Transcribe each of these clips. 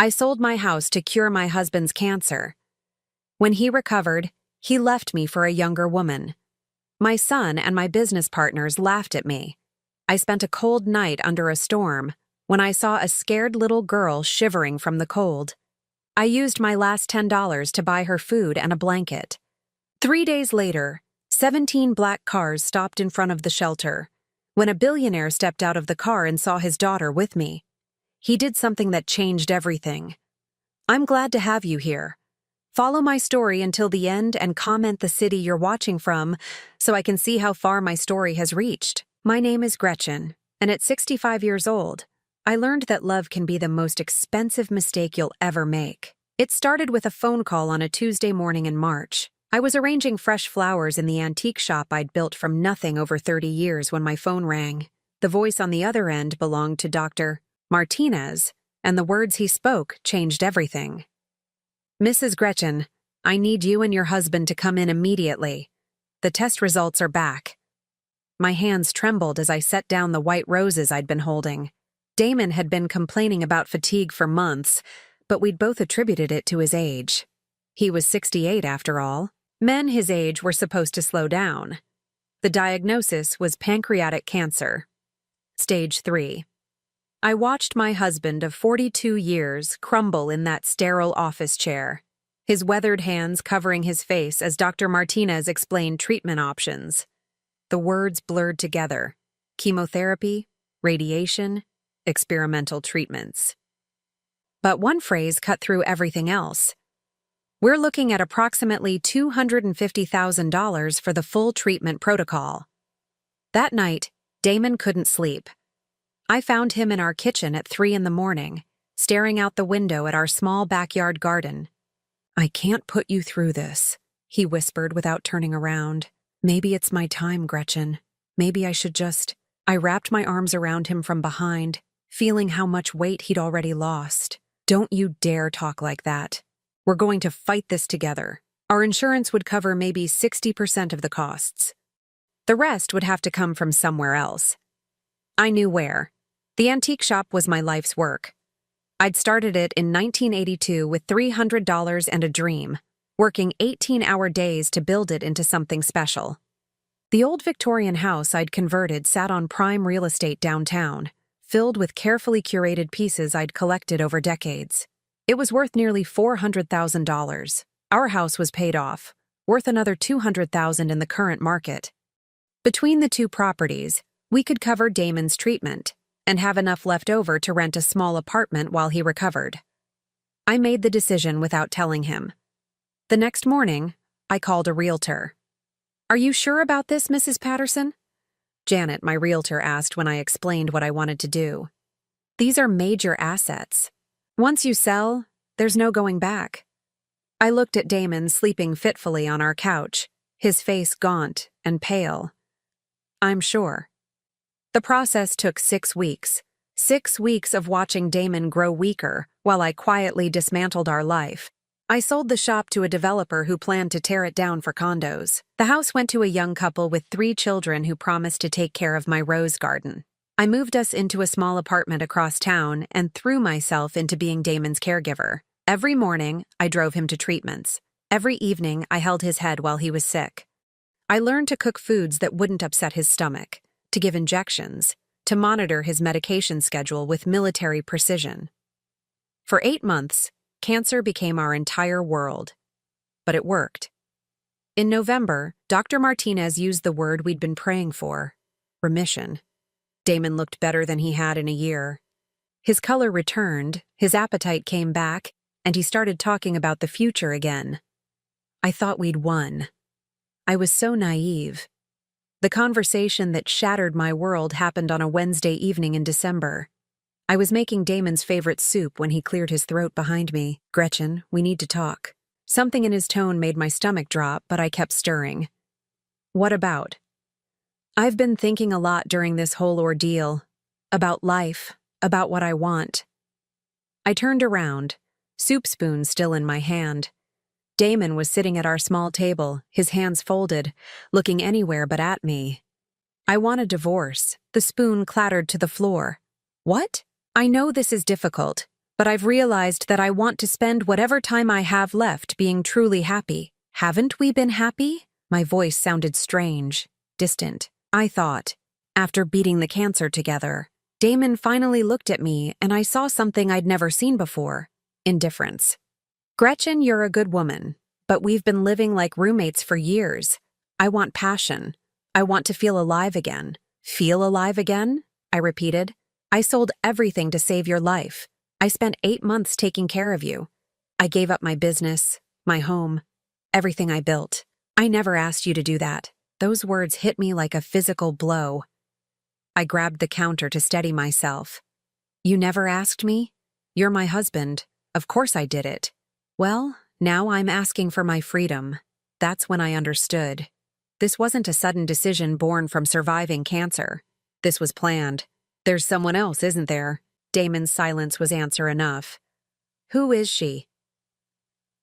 I sold my house to cure my husband's cancer. When he recovered, he left me for a younger woman. My son and my business partners laughed at me. I spent a cold night under a storm when I saw a scared little girl shivering from the cold. I used my last $10 to buy her food and a blanket. 3 days later, 17 black cars stopped in front of the shelter. When a billionaire stepped out of the car and saw his daughter with me, he did something that changed everything. I'm glad to have you here. Follow my story until the end and comment the city you're watching from so I can see how far my story has reached. My name is Gretchen, and at 65 years old, I learned that love can be the most expensive mistake you'll ever make. It started with a phone call on a Tuesday morning in March. I was arranging fresh flowers in the antique shop I'd built from nothing over 30 years when my phone rang. The voice on the other end belonged to Dr. Martinez, and the words he spoke changed everything. "Mrs. Gretchen, I need you and your husband to come in immediately. The test results are back." My hands trembled as I set down the white roses I'd been holding. Damon had been complaining about fatigue for months, but we'd both attributed it to his age. He was 68 after all. Men his age were supposed to slow down. The diagnosis was pancreatic cancer. Stage 3. I watched my husband of 42 years crumble in that sterile office chair, his weathered hands covering his face as Dr. Martinez explained treatment options. The words blurred together: chemotherapy, radiation, experimental treatments. But one phrase cut through everything else. "We're looking at approximately $250,000 for the full treatment protocol." That night, Damon couldn't sleep. I found him in our kitchen at 3 a.m, staring out the window at our small backyard garden. "I can't put you through this," he whispered without turning around. "Maybe it's my time, Gretchen. Maybe I should just—" I wrapped my arms around him from behind, feeling how much weight he'd already lost. "Don't you dare talk like that. We're going to fight this together. Our insurance would cover maybe 60% of the costs. The rest would have to come from somewhere else." I knew where. The antique shop was my life's work. I'd started it in 1982 with $300 and a dream, working 18-hour days to build it into something special. The old Victorian house I'd converted sat on prime real estate downtown, filled with carefully curated pieces I'd collected over decades. It was worth nearly $400,000. Our house was paid off, worth another $200,000 in the current market. Between the two properties, we could cover Damon's treatment and have enough left over to rent a small apartment while he recovered. I made the decision without telling him. The next morning, I called a realtor. "Are you sure about this, Mrs. Patterson?" Janet, my realtor, asked when I explained what I wanted to do. "These are major assets. Once you sell, there's no going back." I looked at Damon sleeping fitfully on our couch, his face gaunt and pale. "I'm sure." The process took 6 weeks. 6 weeks of watching Damon grow weaker while I quietly dismantled our life. I sold the shop to a developer who planned to tear it down for condos. The house went to a young couple with 3 children who promised to take care of my rose garden. I moved us into a small apartment across town and threw myself into being Damon's caregiver. Every morning, I drove him to treatments. Every evening, I held his head while he was sick. I learned to cook foods that wouldn't upset his stomach, to give injections, to monitor his medication schedule with military precision. For 8 months, cancer became our entire world. But it worked. In November, Dr. Martinez used the word we'd been praying for: remission. Damon looked better than he had in a year. His color returned, his appetite came back, and he started talking about the future again. I thought we'd won. I was so naive. The conversation that shattered my world happened on a Wednesday evening in December. I was making Damon's favorite soup when he cleared his throat behind me. "Gretchen, we need to talk." Something in his tone made my stomach drop, but I kept stirring. "What about?" "I've been thinking a lot during this whole ordeal. About life, about what I want." I turned around, soup spoon still in my hand. Damon was sitting at our small table, his hands folded, looking anywhere but at me. "I want a divorce." The spoon clattered to the floor. "What?" "I know this is difficult, But I've realized that I want to spend whatever time I have left being truly happy. Haven't we been happy? My voice sounded strange, distant. I thought, after beating the cancer together. Damon finally looked at me, and I saw something I'd never seen before: indifference. Gretchen, you're a good woman, but we've been living like roommates for years. I want passion. I want to feel alive again. Feel alive again? I repeated. I sold everything to save your life. I spent 8 months taking care of you. I gave up my business, my home, everything I built. I never asked you to do that. Those words hit me like a physical blow. I grabbed the counter to steady myself. You never asked me? You're my husband. Of course I did it. Well, now I'm asking for my freedom. That's when I understood. This wasn't a sudden decision born from surviving cancer. This was planned. There's someone else, isn't there? Damon's silence was answer enough. Who is she?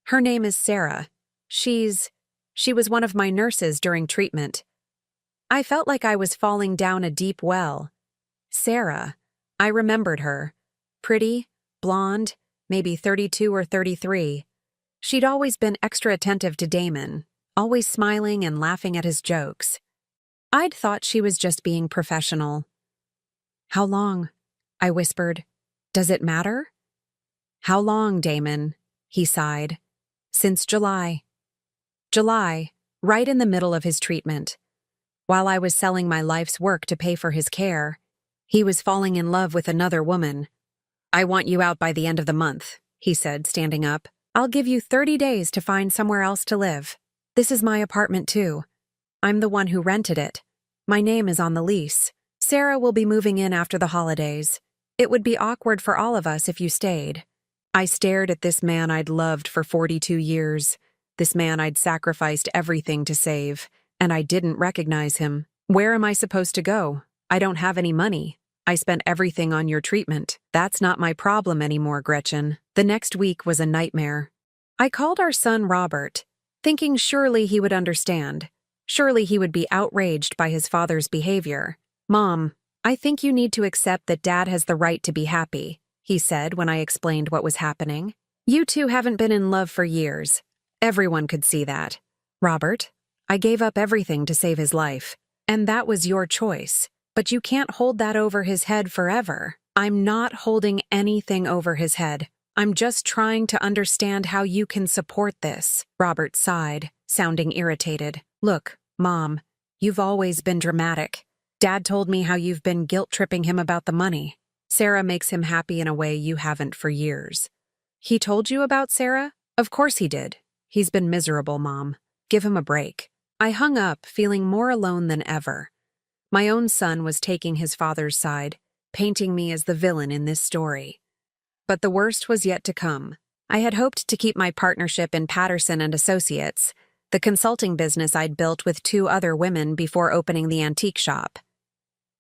Her name is Sarah. She was one of my nurses during treatment. I felt like I was falling down a deep well. Sarah. I remembered her. Pretty, blonde, maybe 32 or 33. She'd always been extra attentive to Damon, always smiling and laughing at his jokes. I'd thought she was just being professional. How long? I whispered. Does it matter? How long, Damon? He sighed. Since July. July, right in the middle of his treatment. While I was selling my life's work to pay for his care, he was falling in love with another woman. I want you out by the end of the month, he said, standing up. I'll give you 30 days to find somewhere else to live. This is my apartment too. I'm the one who rented it. My name is on the lease. Sarah will be moving in after the holidays. It would be awkward for all of us if you stayed. I stared at this man I'd loved for 42 years, this man I'd sacrificed everything to save, and I didn't recognize him. Where am I supposed to go? I don't have any money. I spent everything on your treatment. That's not my problem anymore, Gretchen. The next week was a nightmare. I called our son Robert, thinking surely he would understand. Surely he would be outraged by his father's behavior. Mom, I think you need to accept that Dad has the right to be happy, he said when I explained what was happening. You two haven't been in love for years. Everyone could see that. Robert, I gave up everything to save his life. And that was your choice. But you can't hold that over his head forever. I'm not holding anything over his head. I'm just trying to understand how you can support this. Robert sighed, sounding irritated. Look, Mom, you've always been dramatic. Dad told me how you've been guilt-tripping him about the money. Sarah makes him happy in a way you haven't for years. He told you about Sarah? Of course he did. He's been miserable, Mom. Give him a break. I hung up, feeling more alone than ever. My own son was taking his father's side, painting me as the villain in this story. But the worst was yet to come. I had hoped to keep my partnership in Patterson and Associates, the consulting business I'd built with 2 other women before opening the antique shop.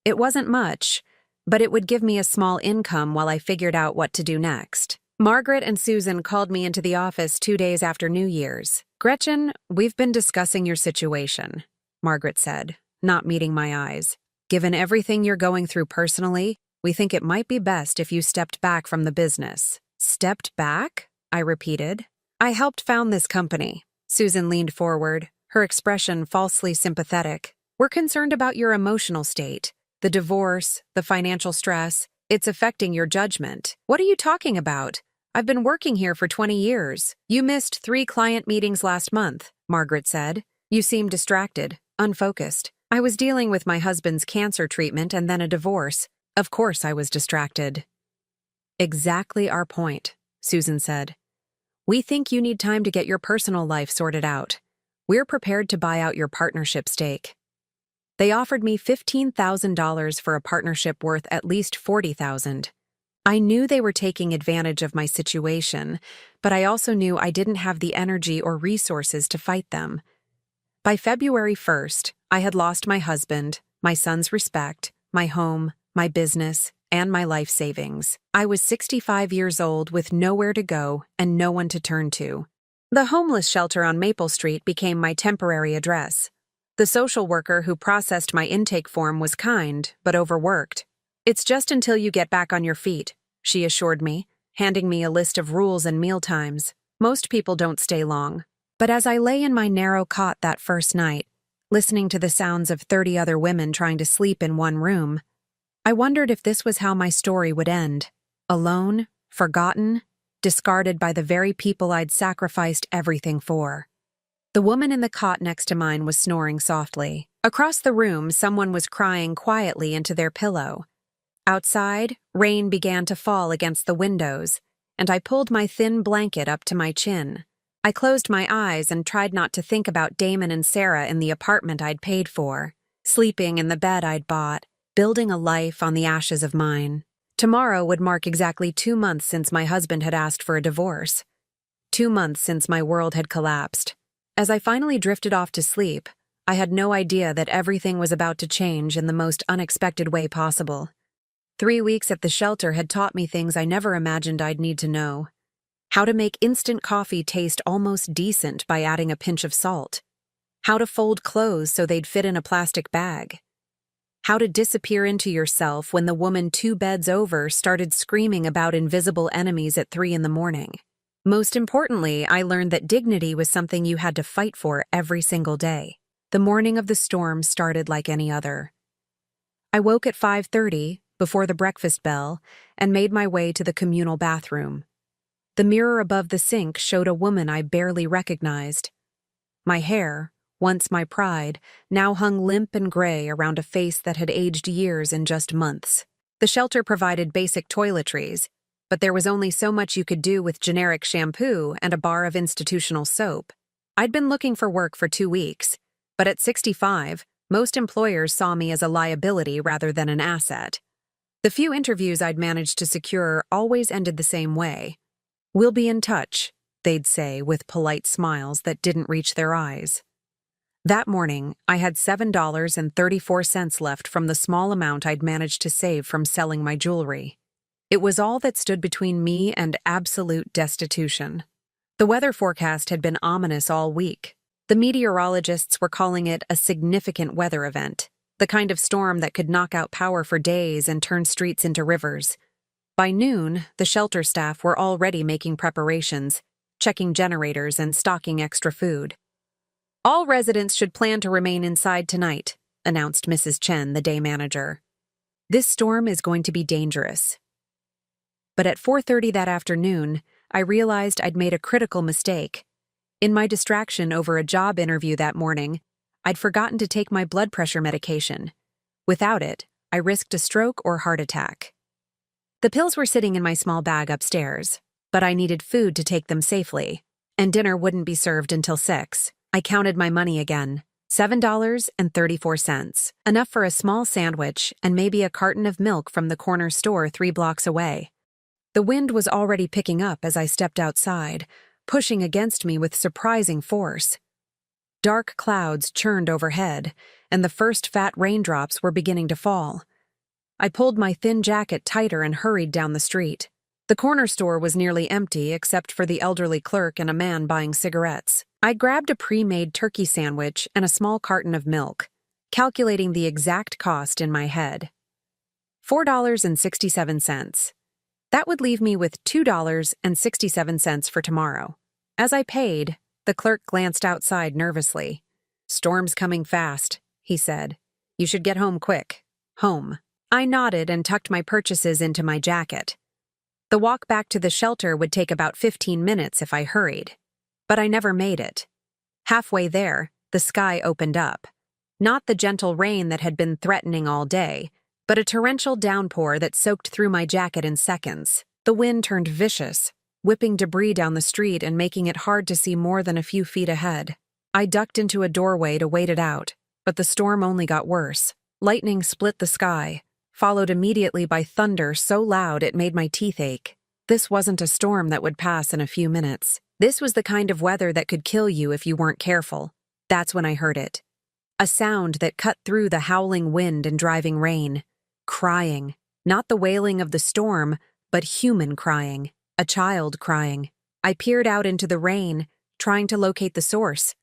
It wasn't much, but it would give me a small income while I figured out what to do next. Margaret and Susan called me into the office 2 days after New Year's. Gretchen, we've been discussing your situation, Margaret said, not meeting my eyes. Given everything you're going through personally, we think it might be best if you stepped back from the business. Stepped back? I repeated. I helped found this company. Susan leaned forward, her expression falsely sympathetic. We're concerned about your emotional state. The divorce, the financial stress, it's affecting your judgment. What are you talking about? I've been working here for 20 years. You missed 3 client meetings last month, Margaret said. You seem distracted, unfocused. I was dealing with my husband's cancer treatment and then a divorce. Of course I was distracted. Exactly our point, Susan said. We think you need time to get your personal life sorted out. We're prepared to buy out your partnership stake. They offered me $15,000 for a partnership worth at least $40,000. I knew they were taking advantage of my situation, but I also knew I didn't have the energy or resources to fight them. By February 1st, I had lost my husband, my son's respect, my home, my business, and my life savings. I was 65 years old with nowhere to go and no one to turn to. The homeless shelter on Maple Street became my temporary address. The social worker who processed my intake form was kind, but overworked. It's just until you get back on your feet, she assured me, handing me a list of rules and mealtimes. Most people don't stay long. But as I lay in my narrow cot that first night, listening to the sounds of 30 other women trying to sleep in one room, I wondered if this was how my story would end. Alone, forgotten, discarded by the very people I'd sacrificed everything for. The woman in the cot next to mine was snoring softly. Across the room, someone was crying quietly into their pillow. Outside, rain began to fall against the windows, and I pulled my thin blanket up to my chin. I closed my eyes and tried not to think about Damon and Sarah in the apartment I'd paid for, sleeping in the bed I'd bought, building a life on the ashes of mine. Tomorrow would mark exactly 2 months since my husband had asked for a divorce. 2 months since my world had collapsed. As I finally drifted off to sleep, I had no idea that everything was about to change in the most unexpected way possible. 3 weeks at the shelter had taught me things I never imagined I'd need to know. How to make instant coffee taste almost decent by adding a pinch of salt. How to fold clothes so they'd fit in a plastic bag. How to disappear into yourself when the woman 2 beds over started screaming about invisible enemies at 3 in the morning. Most importantly, I learned that dignity was something you had to fight for every single day. The morning of the storm started like any other. I woke at 5:30, before the breakfast bell, and made my way to the communal bathroom. The mirror above the sink showed a woman I barely recognized. My hair, once my pride, now hung limp and gray around a face that had aged years in just months. The shelter provided basic toiletries, but there was only so much you could do with generic shampoo and a bar of institutional soap. I'd been looking for work for 2 weeks, but at 65, most employers saw me as a liability rather than an asset. The few interviews I'd managed to secure always ended the same way. "We'll be in touch," they'd say with polite smiles that didn't reach their eyes. That morning, I had $7.34 left from the small amount I'd managed to save from selling my jewelry. It was all that stood between me and absolute destitution. The weather forecast had been ominous all week. The meteorologists were calling it a significant weather event, the kind of storm that could knock out power for days and turn streets into rivers. By noon, the shelter staff were already making preparations, checking generators and stocking extra food. "All residents should plan to remain inside tonight," announced Mrs. Chen, the day manager. "This storm is going to be dangerous." But at 4:30 that afternoon, I realized I'd made a critical mistake. In my distraction over a job interview that morning, I'd forgotten to take my blood pressure medication. Without it, I risked a stroke or heart attack. The pills were sitting in my small bag upstairs, but I needed food to take them safely, and dinner wouldn't be served until 6. I counted my money again. $7.34, enough for a small sandwich and maybe a carton of milk from the corner store 3 blocks away. The wind was already picking up as I stepped outside, pushing against me with surprising force. Dark clouds churned overhead, and the first fat raindrops were beginning to fall. I pulled my thin jacket tighter and hurried down the street. The corner store was nearly empty except for the elderly clerk and a man buying cigarettes. I grabbed a pre-made turkey sandwich and a small carton of milk, calculating the exact cost in my head. $4.67. That would leave me with $2.67 for tomorrow. As I paid, the clerk glanced outside nervously. "Storm's coming fast," he said. "You should get home quick." Home. I nodded and tucked my purchases into my jacket. The walk back to the shelter would take about 15 minutes if I hurried. But I never made it. Halfway there, the sky opened up. Not the gentle rain that had been threatening all day, but a torrential downpour that soaked through my jacket in seconds. The wind turned vicious, whipping debris down the street and making it hard to see more than a few feet ahead. I ducked into a doorway to wait it out, but the storm only got worse. Lightning split the sky, followed immediately by thunder so loud it made my teeth ache. This wasn't a storm that would pass in a few minutes. This was the kind of weather that could kill you if you weren't careful. That's when I heard it. A sound that cut through the howling wind and driving rain. Crying. Not the wailing of the storm, but human crying. A child crying. I peered out into the rain, trying to locate the source.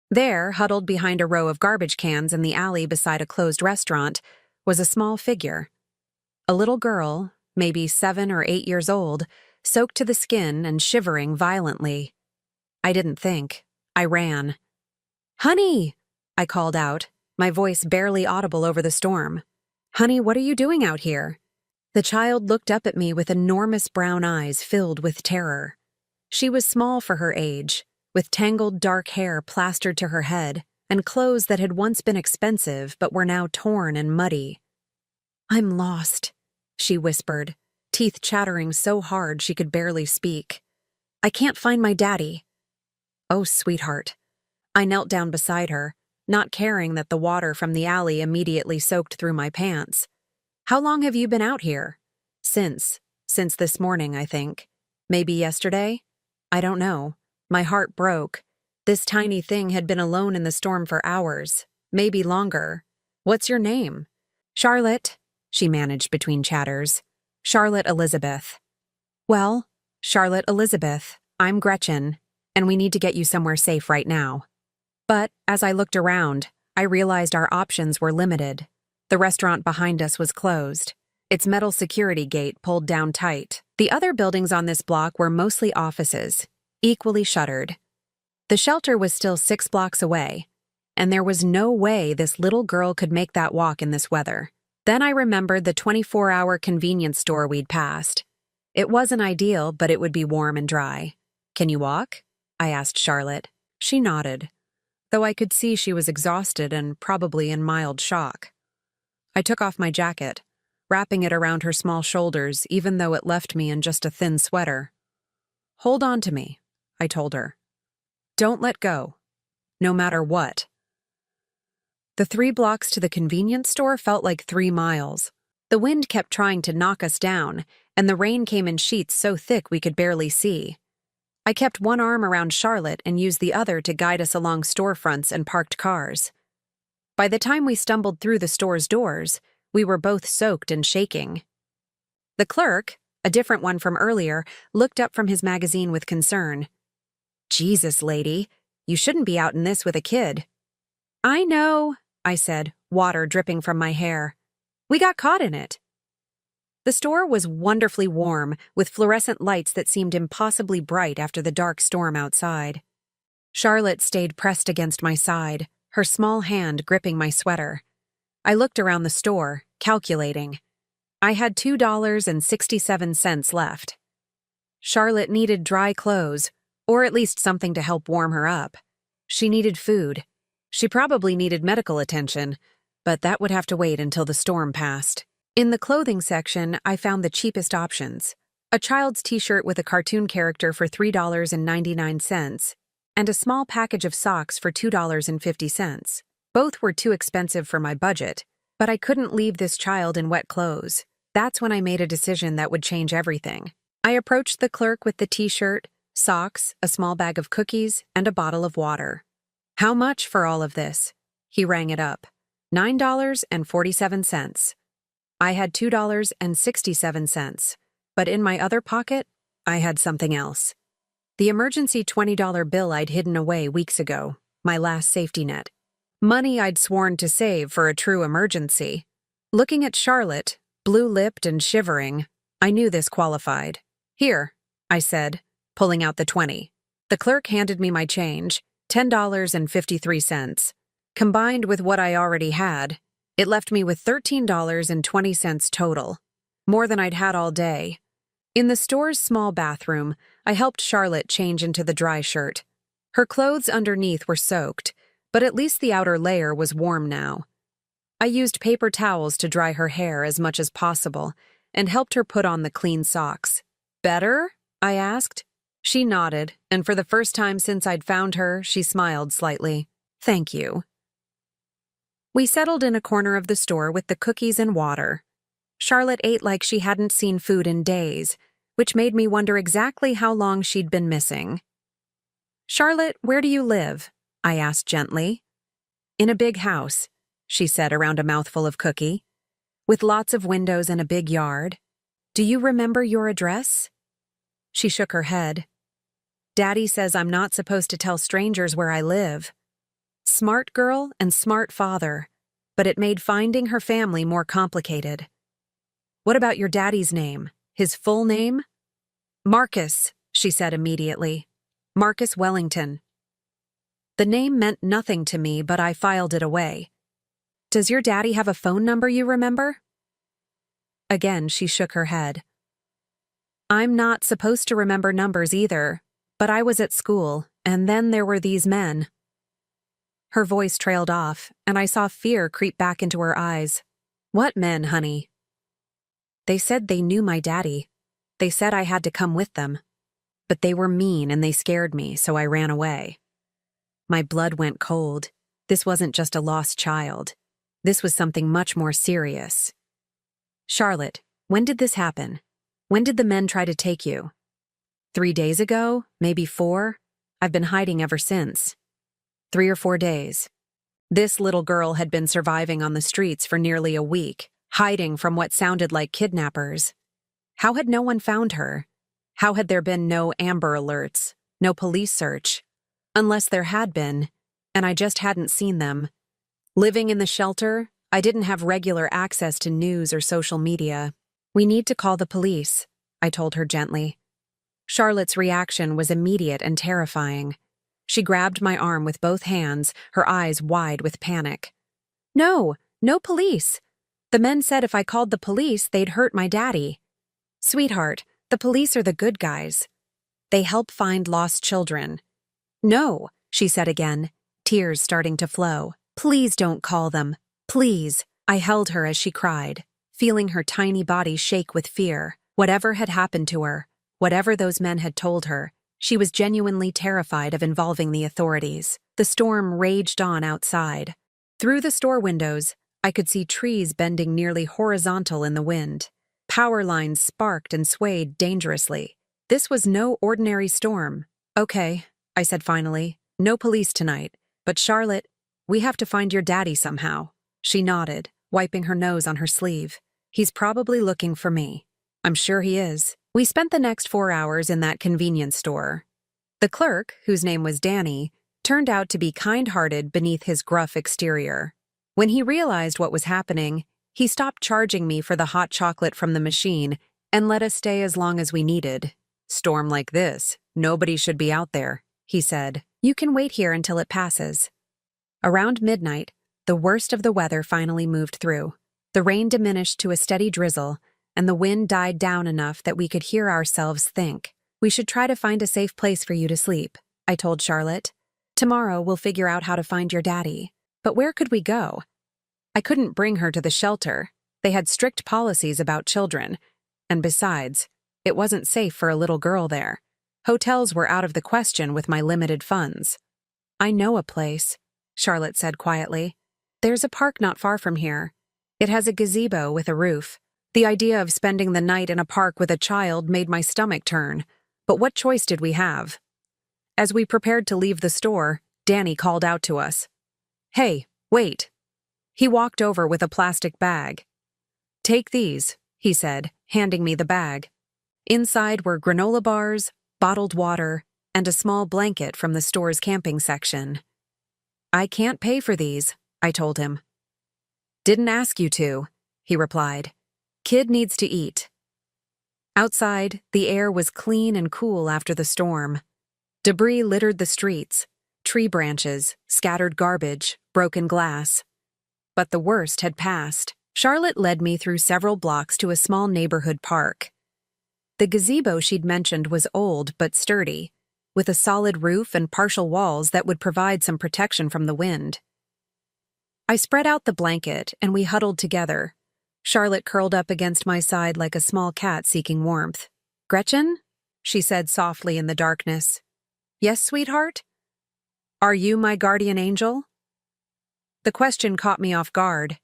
There, huddled behind a row of garbage cans in the alley beside a closed restaurant, was a small figure. A little girl, maybe 7 or 8 years old, soaked to the skin and shivering violently. I didn't think. I ran. "Honey!" I called out, my voice barely audible over the storm. "Honey, what are you doing out here?" The child looked up at me with enormous brown eyes filled with terror. She was small for her age, with tangled dark hair plastered to her head and clothes that had once been expensive but were now torn and muddy. "I'm lost," she whispered, teeth chattering so hard she could barely speak. "I can't find my daddy." "Oh, sweetheart." I knelt down beside her, not caring that the water from the alley immediately soaked through my pants. "How long have you been out here?" Since this morning, I think. Maybe yesterday? I don't know. My heart broke. This tiny thing had been alone in the storm for hours, maybe longer. "What's your name?" "Charlotte," she managed between chatters. "Charlotte Elizabeth." "Well, Charlotte Elizabeth, I'm Gretchen, and we need to get you somewhere safe right now." But as I looked around, I realized our options were limited. The restaurant behind us was closed, its metal security gate pulled down tight. The other buildings on this block were mostly offices, equally shuttered. The shelter was still 6 blocks away, and there was no way this little girl could make that walk in this weather. Then I remembered the 24-hour convenience store we'd passed. It wasn't ideal, but it would be warm and dry. "Can you walk?" I asked Charlotte. She nodded, though I could see she was exhausted and probably in mild shock. I took off my jacket, wrapping it around her small shoulders even though it left me in just a thin sweater. "Hold on to me," I told her. "Don't let go, no matter what." The 3 blocks to the convenience store felt like 3 miles. The wind kept trying to knock us down, and the rain came in sheets so thick we could barely see. I kept one arm around Charlotte and used the other to guide us along storefronts and parked cars. By the time we stumbled through the store's doors, we were both soaked and shaking. The clerk, a different one from earlier, looked up from his magazine with concern. "Jesus, lady, you shouldn't be out in this with a kid." "I know," I said, water dripping from my hair. "We got caught in it." The store was wonderfully warm, with fluorescent lights that seemed impossibly bright after the dark storm outside. Charlotte stayed pressed against my side, her small hand gripping my sweater. I looked around the store, calculating. I had $2.67 left. Charlotte needed dry clothes, or at least something to help warm her up. She needed food. She probably needed medical attention, but that would have to wait until the storm passed. In the clothing section, I found the cheapest options. A child's t-shirt with a cartoon character for $3.99, and a small package of socks for $2.50. Both were too expensive for my budget, but I couldn't leave this child in wet clothes. That's when I made a decision that would change everything. I approached the clerk with the t-shirt, socks, a small bag of cookies, and a bottle of water. "How much for all of this?" He rang it up. $9.47. I had $2.67, but in my other pocket, I had something else. The emergency $20 bill I'd hidden away weeks ago, my last safety net. Money I'd sworn to save for a true emergency. Looking at Charlotte, blue-lipped and shivering, I knew this qualified. "Here," I said, pulling out the 20. The clerk handed me my change, $10.53. Combined with what I already had, it left me with $13.20 total, more than I'd had all day. In the store's small bathroom, I helped Charlotte change into the dry shirt. Her clothes underneath were soaked, but at least the outer layer was warm now. I used paper towels to dry her hair as much as possible and helped her put on the clean socks. "Better?" I asked. She nodded, and for the first time since I'd found her, she smiled slightly. "Thank you." We settled in a corner of the store with the cookies and water. Charlotte ate like she hadn't seen food in days, which made me wonder exactly how long she'd been missing. "Charlotte, where do you live?" I asked gently. "In a big house," she said around a mouthful of cookie, "with lots of windows and a big yard. Do you remember your address?" She shook her head. "Daddy says I'm not supposed to tell strangers where I live." Smart girl and smart father, but it made finding her family more complicated. "What about your daddy's name? His full name?" Marcus, she said immediately. Marcus Wellington. The name meant nothing to me, but I filed it away. Does your daddy have a phone number you remember? Again, she shook her head. I'm not supposed to remember numbers either, but I was at school, and then there were these men. Her voice trailed off, and I saw fear creep back into her eyes. What men, honey? They said they knew my daddy. They said I had to come with them. But they were mean and they scared me, so I ran away. My blood went cold. This wasn't just a lost child. This was something much more serious. Charlotte, when did this happen? When did the men try to take you? 3 days ago? Maybe 4? I've been hiding ever since. 3 or 4 days. This little girl had been surviving on the streets for nearly a week, hiding from what sounded like kidnappers. How had no one found her? How had there been no Amber Alerts, no police search? Unless there had been, and I just hadn't seen them. Living in the shelter, I didn't have regular access to news or social media. We need to call the police, I told her gently. Charlotte's reaction was immediate and terrifying. She grabbed my arm with both hands, her eyes wide with panic. No, no police. The men said if I called the police, they'd hurt my daddy. Sweetheart, the police are the good guys. They help find lost children. No, she said again, tears starting to flow. Please don't call them. Please. I held her as she cried, feeling her tiny body shake with fear. Whatever had happened to her, whatever those men had told her, she was genuinely terrified of involving the authorities. The storm raged on outside. Through the store windows, I could see trees bending nearly horizontal in the wind. Power lines sparked and swayed dangerously. This was no ordinary storm. Okay, I said finally. No police tonight. But Charlotte, we have to find your daddy somehow. She nodded, wiping her nose on her sleeve. He's probably looking for me. I'm sure he is. We spent the next 4 hours in that convenience store. The clerk, whose name was Danny, turned out to be kind-hearted beneath his gruff exterior. When he realized what was happening, he stopped charging me for the hot chocolate from the machine and let us stay as long as we needed. Storm like this, nobody should be out there, he said. You can wait here until it passes. Around midnight, the worst of the weather finally moved through. The rain diminished to a steady drizzle, and the wind died down enough that we could hear ourselves think. We should try to find a safe place for you to sleep, I told Charlotte. Tomorrow we'll figure out how to find your daddy. But where could we go? I couldn't bring her to the shelter. They had strict policies about children. And besides, it wasn't safe for a little girl there. Hotels were out of the question with my limited funds. I know a place, Charlotte said quietly. There's a park not far from here. It has a gazebo with a roof. The idea of spending the night in a park with a child made my stomach turn. But what choice did we have? As we prepared to leave the store, Danny called out to us. Hey, wait. He walked over with a plastic bag. Take these, he said, handing me the bag. Inside were granola bars, bottled water, and a small blanket from the store's camping section. I can't pay for these, I told him. Didn't ask you to, he replied. Kid needs to eat. Outside, the air was clean and cool after the storm. Debris littered the streets, tree branches, scattered garbage, broken glass. But the worst had passed. Charlotte led me through several blocks to a small neighborhood park. The gazebo she'd mentioned was old but sturdy, with a solid roof and partial walls that would provide some protection from the wind. I spread out the blanket and we huddled together. Charlotte curled up against my side like a small cat seeking warmth. Gretchen? She said softly in the darkness. Yes, sweetheart? Are you my guardian angel? The question caught me off guard.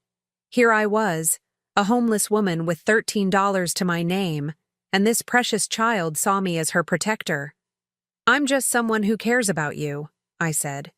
Here I was, a homeless woman with $13 to my name, and this precious child saw me as her protector. I'm just someone who cares about you, I said.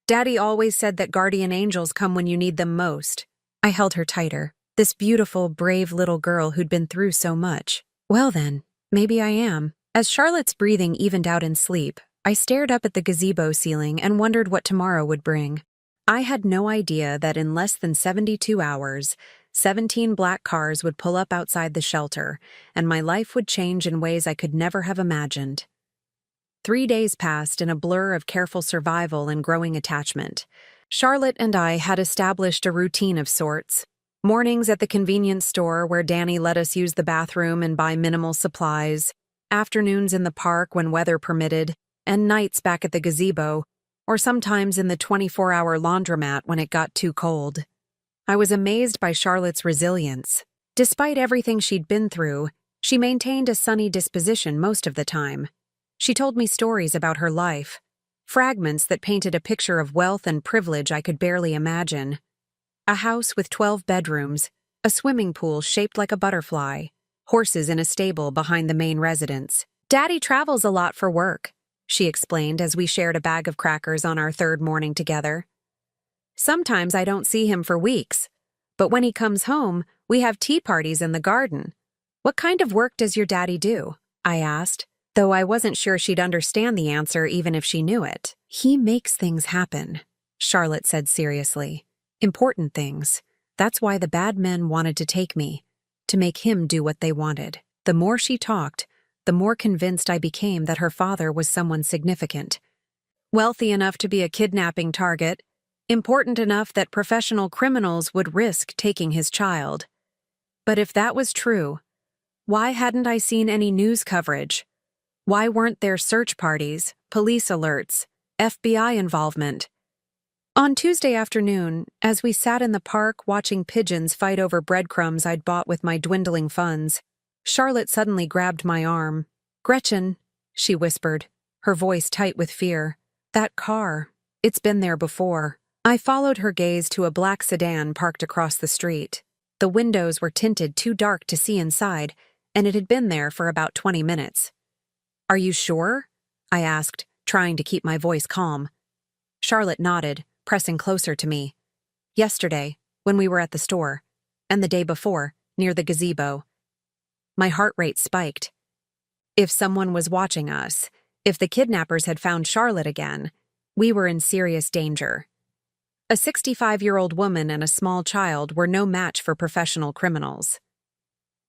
Daddy always said that guardian angels come when you need them most. I held her tighter, this beautiful, brave little girl who'd been through so much. Well then, maybe I am. As Charlotte's breathing evened out in sleep, I stared up at the gazebo ceiling and wondered what tomorrow would bring. I had no idea that in less than 72 hours, 17 black cars would pull up outside the shelter, and my life would change in ways I could never have imagined. 3 days passed in a blur of careful survival and growing attachment. Charlotte and I had established a routine of sorts. Mornings at the convenience store where Danny let us use the bathroom and buy minimal supplies, afternoons in the park when weather permitted, and nights back at the gazebo, or sometimes in the 24-hour laundromat when it got too cold. I was amazed by Charlotte's resilience. Despite everything she'd been through, she maintained a sunny disposition most of the time. She told me stories about her life, fragments that painted a picture of wealth and privilege I could barely imagine. A house with 12 bedrooms, a swimming pool shaped like a butterfly, horses in a stable behind the main residence. "Daddy travels a lot for work," she explained as we shared a bag of crackers on our third morning together. "Sometimes I don't see him for weeks, but when he comes home, we have tea parties in the garden." "What kind of work does your daddy do?" I asked, though I wasn't sure she'd understand the answer even if she knew it. "He makes things happen," Charlotte said seriously. "Important things. That's why the bad men wanted to take me, to make him do what they wanted." The more she talked, the more convinced I became that her father was someone significant. Wealthy enough to be a kidnapping target, important enough that professional criminals would risk taking his child. But if that was true, why hadn't I seen any news coverage? Why weren't there search parties, police alerts, FBI involvement? On Tuesday afternoon, as we sat in the park watching pigeons fight over breadcrumbs I'd bought with my dwindling funds, Charlotte suddenly grabbed my arm. "Gretchen," she whispered, her voice tight with fear. "That car, it's been there before." I followed her gaze to a black sedan parked across the street. The windows were tinted too dark to see inside, and it had been there for about 20 minutes. "Are you sure?" I asked, trying to keep my voice calm. Charlotte nodded, pressing closer to me. "Yesterday, when we were at the store, and the day before, near the gazebo." My heart rate spiked. If someone was watching us, if the kidnappers had found Charlotte again, we were in serious danger. A 65-year-old woman and a small child were no match for professional criminals.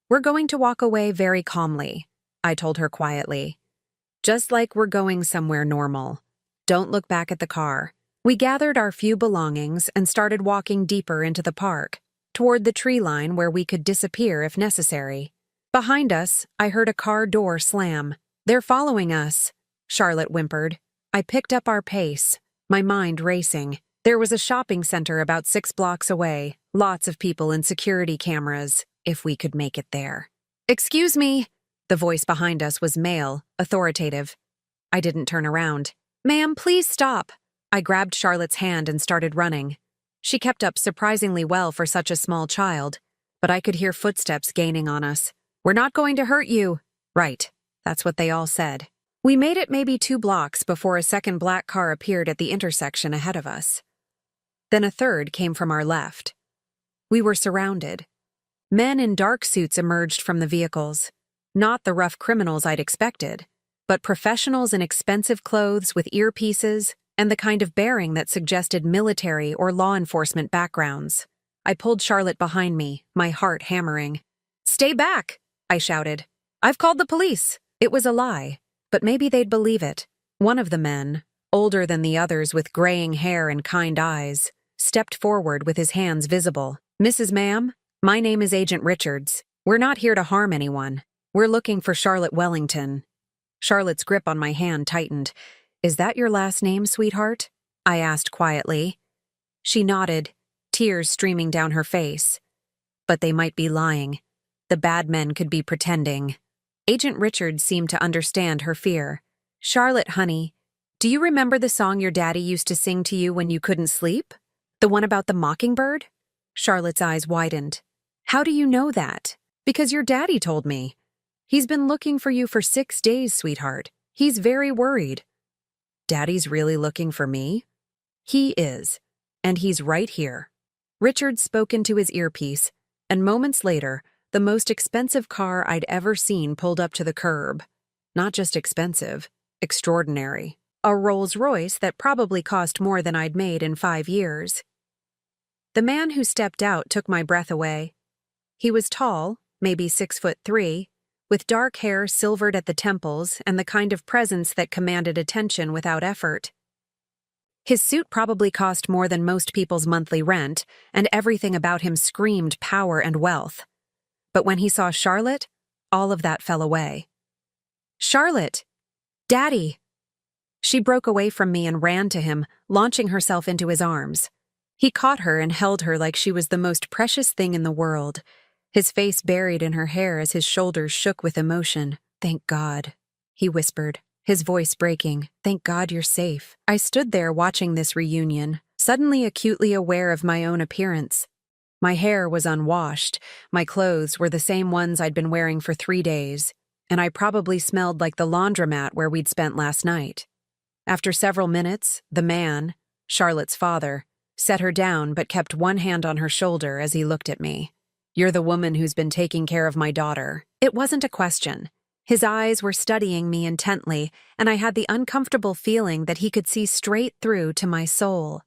"We're going to walk away very calmly," I told her quietly. "Just like we're going somewhere normal. Don't look back at the car." We gathered our few belongings and started walking deeper into the park, toward the tree line where we could disappear if necessary. Behind us, I heard a car door slam. "They're following us," Charlotte whimpered. I picked up our pace, my mind racing. There was a shopping center about 6 blocks away, lots of people and security cameras, if we could make it there. "Excuse me." The voice behind us was male, authoritative. I didn't turn around. "Ma'am, please stop." I grabbed Charlotte's hand and started running. She kept up surprisingly well for such a small child, but I could hear footsteps gaining on us. "We're not going to hurt you." Right, that's what they all said. We made it maybe 2 blocks before a second black car appeared at the intersection ahead of us. Then a third came from our left. We were surrounded. Men in dark suits emerged from the vehicles. Not the rough criminals I'd expected, but professionals in expensive clothes with earpieces and the kind of bearing that suggested military or law enforcement backgrounds. I pulled Charlotte behind me, my heart hammering. "Stay back," I shouted. "I've called the police." It was a lie, but maybe they'd believe it. One of the men, older than the others with graying hair and kind eyes, stepped forward with his hands visible. "Mrs. Ma'am, my name is Agent Richards. We're not here to harm anyone. We're looking for Charlotte Wellington." Charlotte's grip on my hand tightened. "Is that your last name, sweetheart?" I asked quietly. She nodded, tears streaming down her face. But they might be lying. The bad men could be pretending. Agent Richards seemed to understand her fear. "Charlotte, honey, do you remember the song your daddy used to sing to you when you couldn't sleep? The one about the mockingbird?" Charlotte's eyes widened. "How do you know that?" "Because your daddy told me. He's been looking for you for 6 days, sweetheart. He's very worried." "Daddy's really looking for me?" "He is, and he's right here." Richard spoke into his earpiece, and moments later, the most expensive car I'd ever seen pulled up to the curb. Not just expensive, extraordinary. A Rolls-Royce that probably cost more than I'd made in 5 years. The man who stepped out took my breath away. He was tall, maybe 6'3", with dark hair silvered at the temples and the kind of presence that commanded attention without effort. His suit probably cost more than most people's monthly rent, and everything about him screamed power and wealth. But when he saw Charlotte, all of that fell away. "Charlotte! Daddy!" She broke away from me and ran to him, launching herself into his arms. He caught her and held her like she was the most precious thing in the world, his face buried in her hair as his shoulders shook with emotion. "Thank God," he whispered, his voice breaking. "Thank God you're safe." I stood there watching this reunion, suddenly acutely aware of my own appearance. My hair was unwashed, my clothes were the same ones I'd been wearing for 3 days, and I probably smelled like the laundromat where we'd spent last night. After several minutes, the man, Charlotte's father, set her down but kept one hand on her shoulder as he looked at me. "You're the woman who's been taking care of my daughter." It wasn't a question. His eyes were studying me intently, and I had the uncomfortable feeling that he could see straight through to my soul.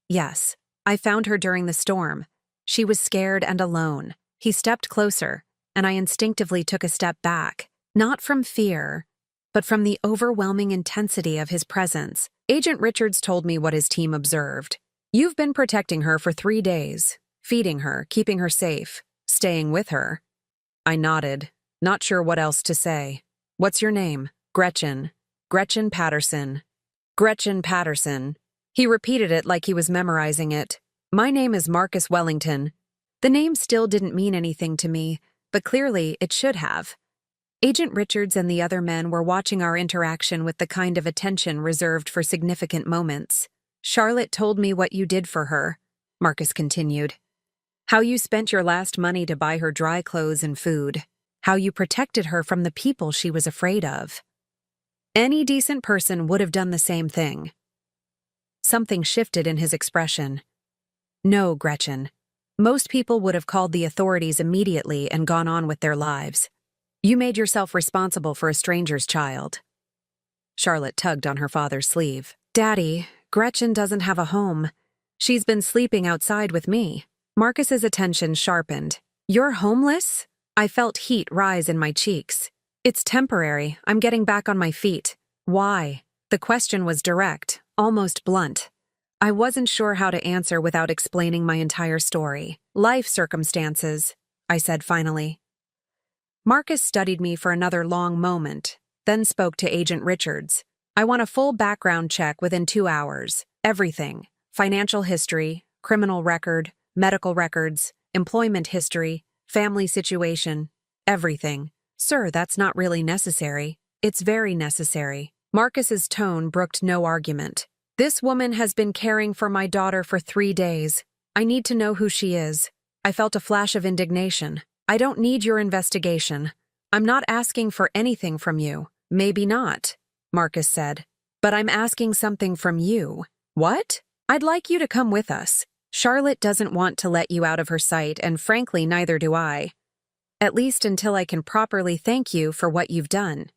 Yes, I found her during the storm. She was scared and alone. He stepped closer, and I instinctively took a step back, not from fear, but from the overwhelming intensity of his presence. Agent Richards told me what his team observed. "You've been protecting her for 3 days, feeding her, keeping her safe, staying with her." I nodded, not sure what else to say. "What's your name?" "Gretchen. Gretchen Patterson." "Gretchen Patterson." He repeated it like he was memorizing it. "My name is Marcus Wellington." The name still didn't mean anything to me, but clearly it should have. Agent Richards and the other men were watching our interaction with the kind of attention reserved for significant moments. "Charlotte told me what you did for her," Marcus continued. "How you spent your last money to buy her dry clothes and food. How you protected her from the people she was afraid of. Any decent person would have done the same thing." Something shifted in his expression. "No, Gretchen. Most people would have called the authorities immediately and gone on with their lives. You made yourself responsible for a stranger's child." Charlotte tugged on her father's sleeve. "Daddy, Gretchen doesn't have a home. She's been sleeping outside with me." Marcus's attention sharpened. "You're homeless?" I felt heat rise in my cheeks. "It's temporary. I'm getting back on my feet." "Why?" The question was direct, almost blunt. I wasn't sure how to answer without explaining my entire story. "Life circumstances," I said finally. Marcus studied me for another long moment, then spoke to Agent Richards. "I want a full background check within 2 hours. Everything. Financial history, criminal record, medical records, employment history, family situation. Everything." "Sir, that's not really necessary." "It's very necessary." Marcus's tone brooked no argument. "This woman has been caring for my daughter for 3 days. I need to know who she is." I felt a flash of indignation. "I don't need your investigation. I'm not asking for anything from you." "Maybe not," Marcus said. "But I'm asking something from you." "What?" "I'd like you to come with us. Charlotte doesn't want to let you out of her sight, and frankly, neither do I. At least until I can properly thank you for what you've done."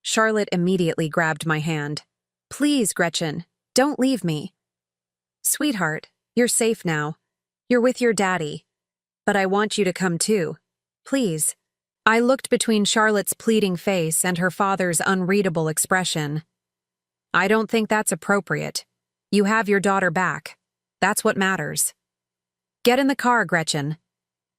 Charlotte immediately grabbed my hand. "Please, Gretchen, don't leave me." "Sweetheart, you're safe now. You're with your daddy. But I want you to come too. Please." I looked between Charlotte's pleading face and her father's unreadable expression. "I don't think that's appropriate. You have your daughter back. That's what matters." "Get in the car, Gretchen."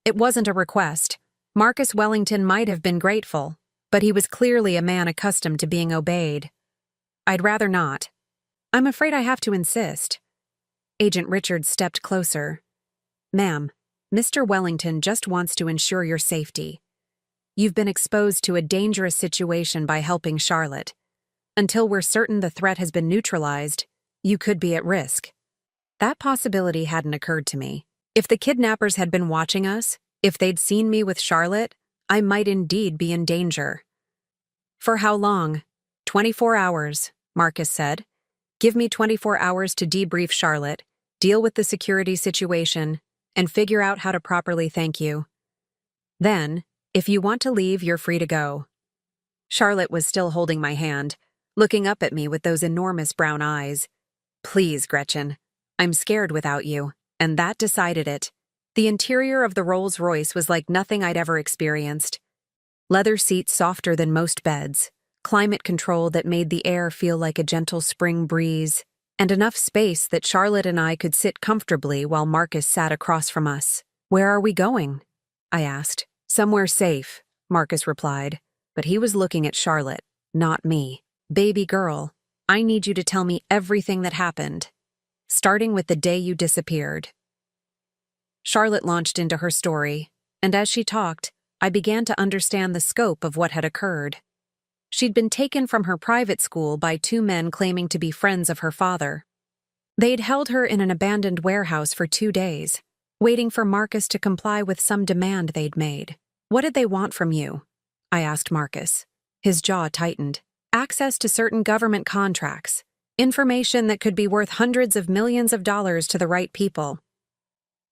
It wasn't a request. Marcus Wellington might have been grateful, but he was clearly a man accustomed to being obeyed. "I'd rather not." "I'm afraid I have to insist." Agent Richards stepped closer. "Ma'am, Mr. Wellington just wants to ensure your safety. You've been exposed to a dangerous situation by helping Charlotte. Until we're certain the threat has been neutralized, you could be at risk." That possibility hadn't occurred to me. If the kidnappers had been watching us, if they'd seen me with Charlotte, I might indeed be in danger. "For how long?" 24 hours, Marcus said. "Give me 24 hours to debrief Charlotte, deal with the security situation, and figure out how to properly thank you. Then, if you want to leave, you're free to go." Charlotte was still holding my hand, looking up at me with those enormous brown eyes. "Please, Gretchen. I'm scared without you, and that decided it. The interior of the Rolls-Royce was like nothing I'd ever experienced. Leather seats softer than most beds, climate control that made the air feel like a gentle spring breeze, and enough space that Charlotte and I could sit comfortably while Marcus sat across from us. "Where are we going?" I asked. "Somewhere safe," Marcus replied, but he was looking at Charlotte, not me. "Baby girl, I need you to tell me everything that happened, starting with the day you disappeared." Charlotte launched into her story, and as she talked, I began to understand the scope of what had occurred. She'd been taken from her private school by two men claiming to be friends of her father. They'd held her in an abandoned warehouse for 2 days, waiting for Marcus to comply with some demand they'd made. "What did they want from you?" I asked Marcus. His jaw tightened. "Access to certain government contracts, information that could be worth hundreds of millions of dollars to the right people."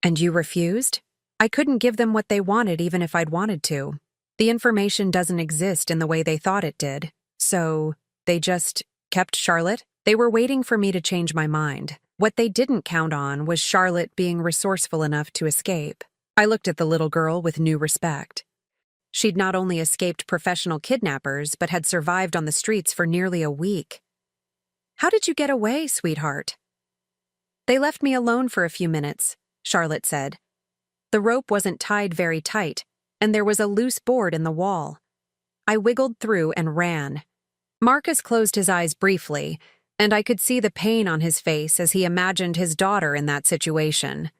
"And you refused?" "I couldn't give them what they wanted even if I'd wanted to. The information doesn't exist in the way they thought it did. So, they just kept Charlotte? They were waiting for me to change my mind. What they didn't count on was Charlotte being resourceful enough to escape." I looked at the little girl with new respect. She'd not only escaped professional kidnappers, but had survived on the streets for nearly a week. "How did you get away, sweetheart?" "They left me alone for a few minutes," Charlotte said. "The rope wasn't tied very tight, and there was a loose board in the wall. I wiggled through and ran." Marcus closed his eyes briefly, and I could see the pain on his face as he imagined his daughter in that situation.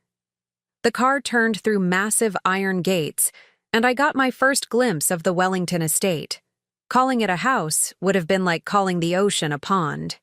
The car turned through massive iron gates, and I got my first glimpse of the Wellington estate. Calling it a house would have been like calling the ocean a pond.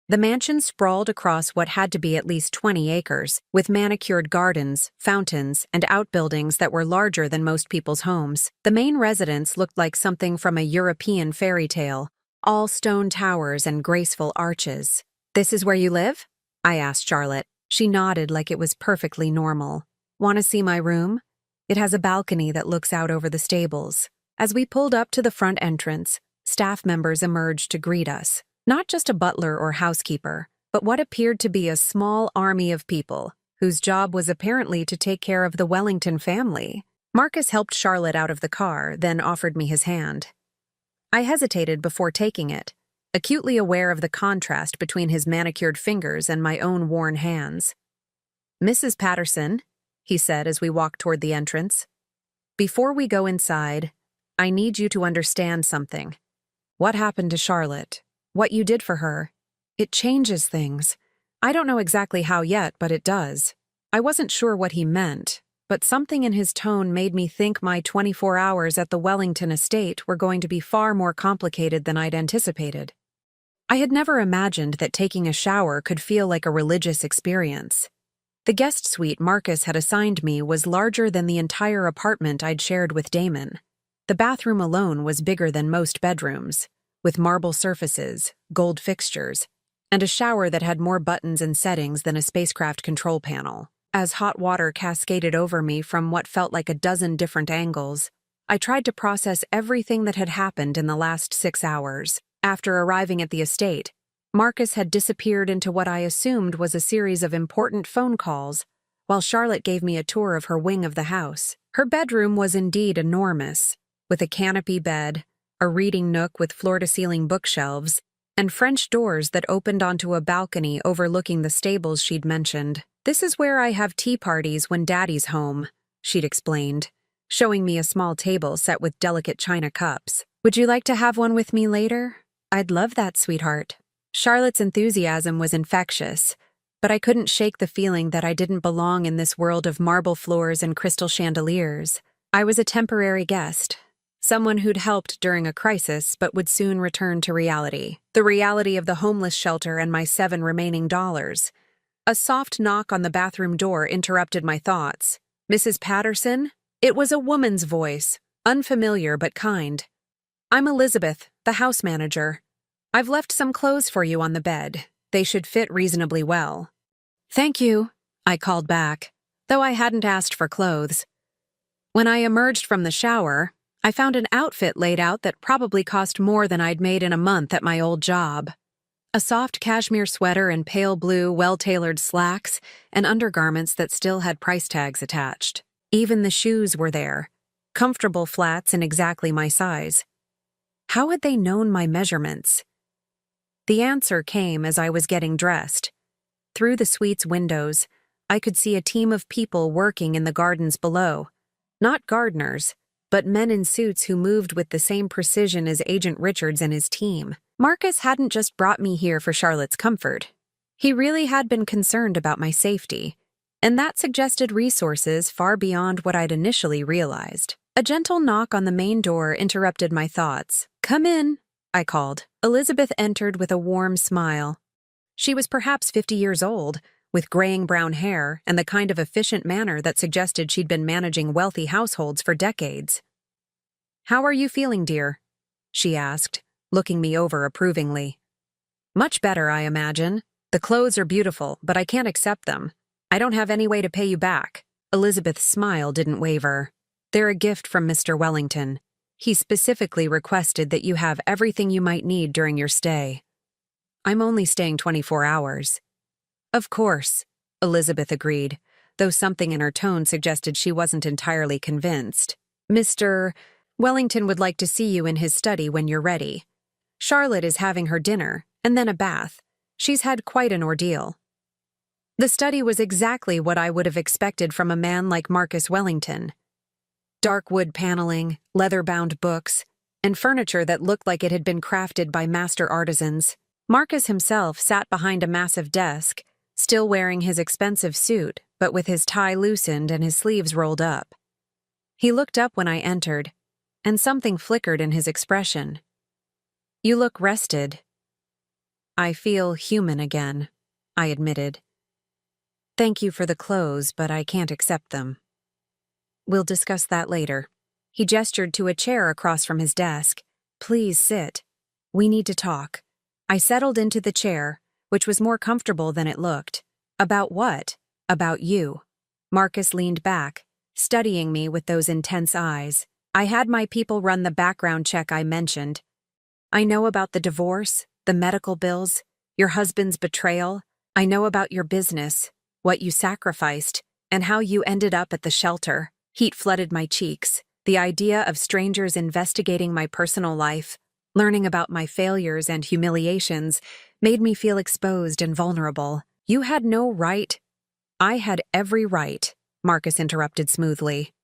The mansion sprawled across what had to be at least 20 acres, with manicured gardens, fountains, and outbuildings that were larger than most people's homes. The main residence looked like something from a European fairy tale, all stone towers and graceful arches. "This is where you live?" I asked Charlotte. She nodded like it was perfectly normal. "Want to see my room? It has a balcony that looks out over the stables." As we pulled up to the front entrance, staff members emerged to greet us. Not just a butler or housekeeper, but what appeared to be a small army of people, whose job was apparently to take care of the Wellington family. Marcus helped Charlotte out of the car, then offered me his hand. I hesitated before taking it, acutely aware of the contrast between his manicured fingers and my own worn hands. "Mrs. Patterson," he said as we walked toward the entrance, "before we go inside, I need you to understand something. What happened to Charlotte? What you did for her? It changes things. I don't know exactly how yet, but it does." I wasn't sure what he meant, but something in his tone made me think my 24 hours at the Wellington estate were going to be far more complicated than I'd anticipated. I had never imagined that taking a shower could feel like a religious experience. The guest suite Marcus had assigned me was larger than the entire apartment I'd shared with Damon. The bathroom alone was bigger than most bedrooms, with marble surfaces, gold fixtures, and a shower that had more buttons and settings than a spacecraft control panel. As hot water cascaded over me from what felt like a dozen different angles, I tried to process everything that had happened in the last 6 hours. After arriving at the estate, Marcus had disappeared into what I assumed was a series of important phone calls, while Charlotte gave me a tour of her wing of the house. Her bedroom was indeed enormous, with a canopy bed, a reading nook with floor-to-ceiling bookshelves, and French doors that opened onto a balcony overlooking the stables she'd mentioned. "This is where I have tea parties when Daddy's home," she'd explained, showing me a small table set with delicate china cups. "Would you like to have one with me later?" "I'd love that, sweetheart." Charlotte's enthusiasm was infectious, but I couldn't shake the feeling that I didn't belong in this world of marble floors and crystal chandeliers. I was a temporary guest, someone who'd helped during a crisis but would soon return to reality. The reality of the homeless shelter and my 7 remaining dollars. A soft knock on the bathroom door interrupted my thoughts. "Mrs. Patterson?" It was a woman's voice, unfamiliar but kind. "I'm Elizabeth, the house manager. I've left some clothes for you on the bed. They should fit reasonably well." "Thank you," I called back, though I hadn't asked for clothes. When I emerged from the shower, I found an outfit laid out that probably cost more than I'd made in a month at my old job. A soft cashmere sweater and pale blue, well-tailored slacks and undergarments that still had price tags attached. Even the shoes were there, comfortable flats in exactly my size. How had they known my measurements? The answer came as I was getting dressed. Through the suite's windows, I could see a team of people working in the gardens below. Not gardeners, but men in suits who moved with the same precision as Agent Richards and his team. Marcus hadn't just brought me here for Charlotte's comfort. He really had been concerned about my safety, and that suggested resources far beyond what I'd initially realized. A gentle knock on the main door interrupted my thoughts. "Come in," I called. Elizabeth entered with a warm smile. She was perhaps 50 years old, with graying brown hair and the kind of efficient manner that suggested she'd been managing wealthy households for decades. "How are you feeling, dear?" she asked, looking me over approvingly. "Much better, I imagine. The clothes are beautiful, but I can't accept them. I don't have any way to pay you back." Elizabeth's smile didn't waver. "They're a gift from Mr. Wellington. He specifically requested that you have everything you might need during your stay." "I'm only staying 24 hours. "Of course," Elizabeth agreed, though something in her tone suggested she wasn't entirely convinced. "Mr. Wellington would like to see you in his study when you're ready. Charlotte is having her dinner, and then a bath. She's had quite an ordeal." The study was exactly what I would have expected from a man like Marcus Wellington. Dark wood paneling, leather-bound books, and furniture that looked like it had been crafted by master artisans. Marcus himself sat behind a massive desk, still wearing his expensive suit, but with his tie loosened and his sleeves rolled up. He looked up when I entered, and something flickered in his expression. "You look rested." "I feel human again," I admitted. "Thank you for the clothes, but I can't accept them." "We'll discuss that later." He gestured to a chair across from his desk. "Please sit. We need to talk." I settled into the chair, which was more comfortable than it looked. "About what?" "About you." Marcus leaned back, studying me with those intense eyes. "I had my people run the background check I mentioned. I know about the divorce, the medical bills, your husband's betrayal. I know about your business, what you sacrificed, and how you ended up at the shelter." Heat flooded my cheeks. The idea of strangers investigating my personal life, learning about my failures and humiliations, made me feel exposed and vulnerable. "You had no right." "I had every right," Marcus interrupted smoothly.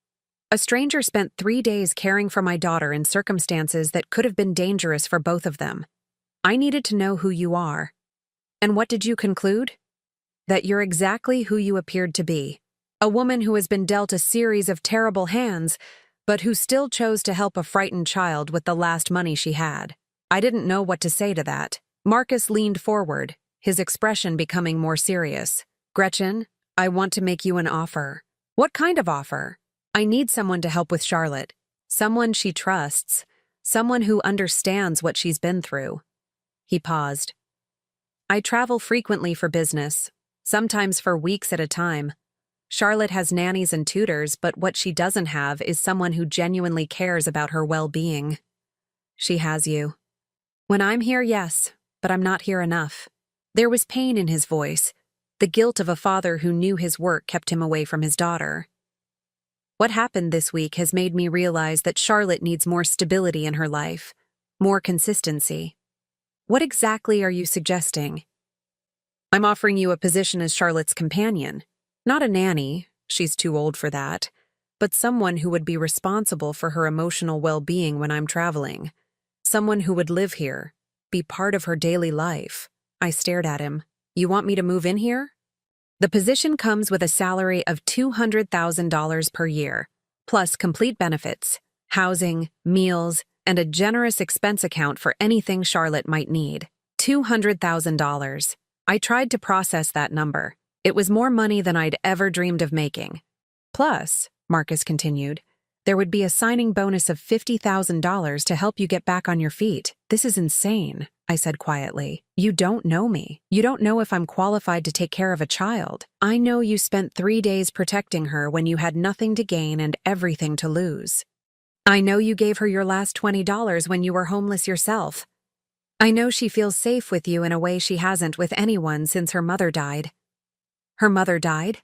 "A stranger spent 3 days caring for my daughter in circumstances that could have been dangerous for both of them. I needed to know who you are." "And what did you conclude?" "That you're exactly who you appeared to be. A woman who has been dealt a series of terrible hands, but who still chose to help a frightened child with the last money she had." I didn't know what to say to that. Marcus leaned forward, his expression becoming more serious. "Gretchen, I want to make you an offer." "What kind of offer?" "I need someone to help with Charlotte. Someone she trusts. Someone who understands what she's been through." He paused. "I travel frequently for business, sometimes for weeks at a time. Charlotte has nannies and tutors, but what she doesn't have is someone who genuinely cares about her well-being." "She has you." "When I'm here, yes, but I'm not here enough." There was pain in his voice, the guilt of a father who knew his work kept him away from his daughter. "What happened this week has made me realize that Charlotte needs more stability in her life, more consistency." "What exactly are you suggesting?" "I'm offering you a position as Charlotte's companion. Not a nanny, she's too old for that, but someone who would be responsible for her emotional well-being when I'm traveling. Someone who would live here, be part of her daily life." I stared at him. "You want me to move in here?" "The position comes with a salary of $200,000 per year, plus complete benefits, housing, meals, and a generous expense account for anything Charlotte might need." $200,000. I tried to process that number. It was more money than I'd ever dreamed of making. "Plus," Marcus continued, "there would be a signing bonus of $50,000 to help you get back on your feet." "This is insane," I said quietly. "You don't know me. You don't know if I'm qualified to take care of a child. I know you spent 3 days protecting her when you had nothing to gain and everything to lose. I know you gave her your last $20 when you were homeless yourself. I know she feels safe with you in a way she hasn't with anyone since her mother died. Her mother died?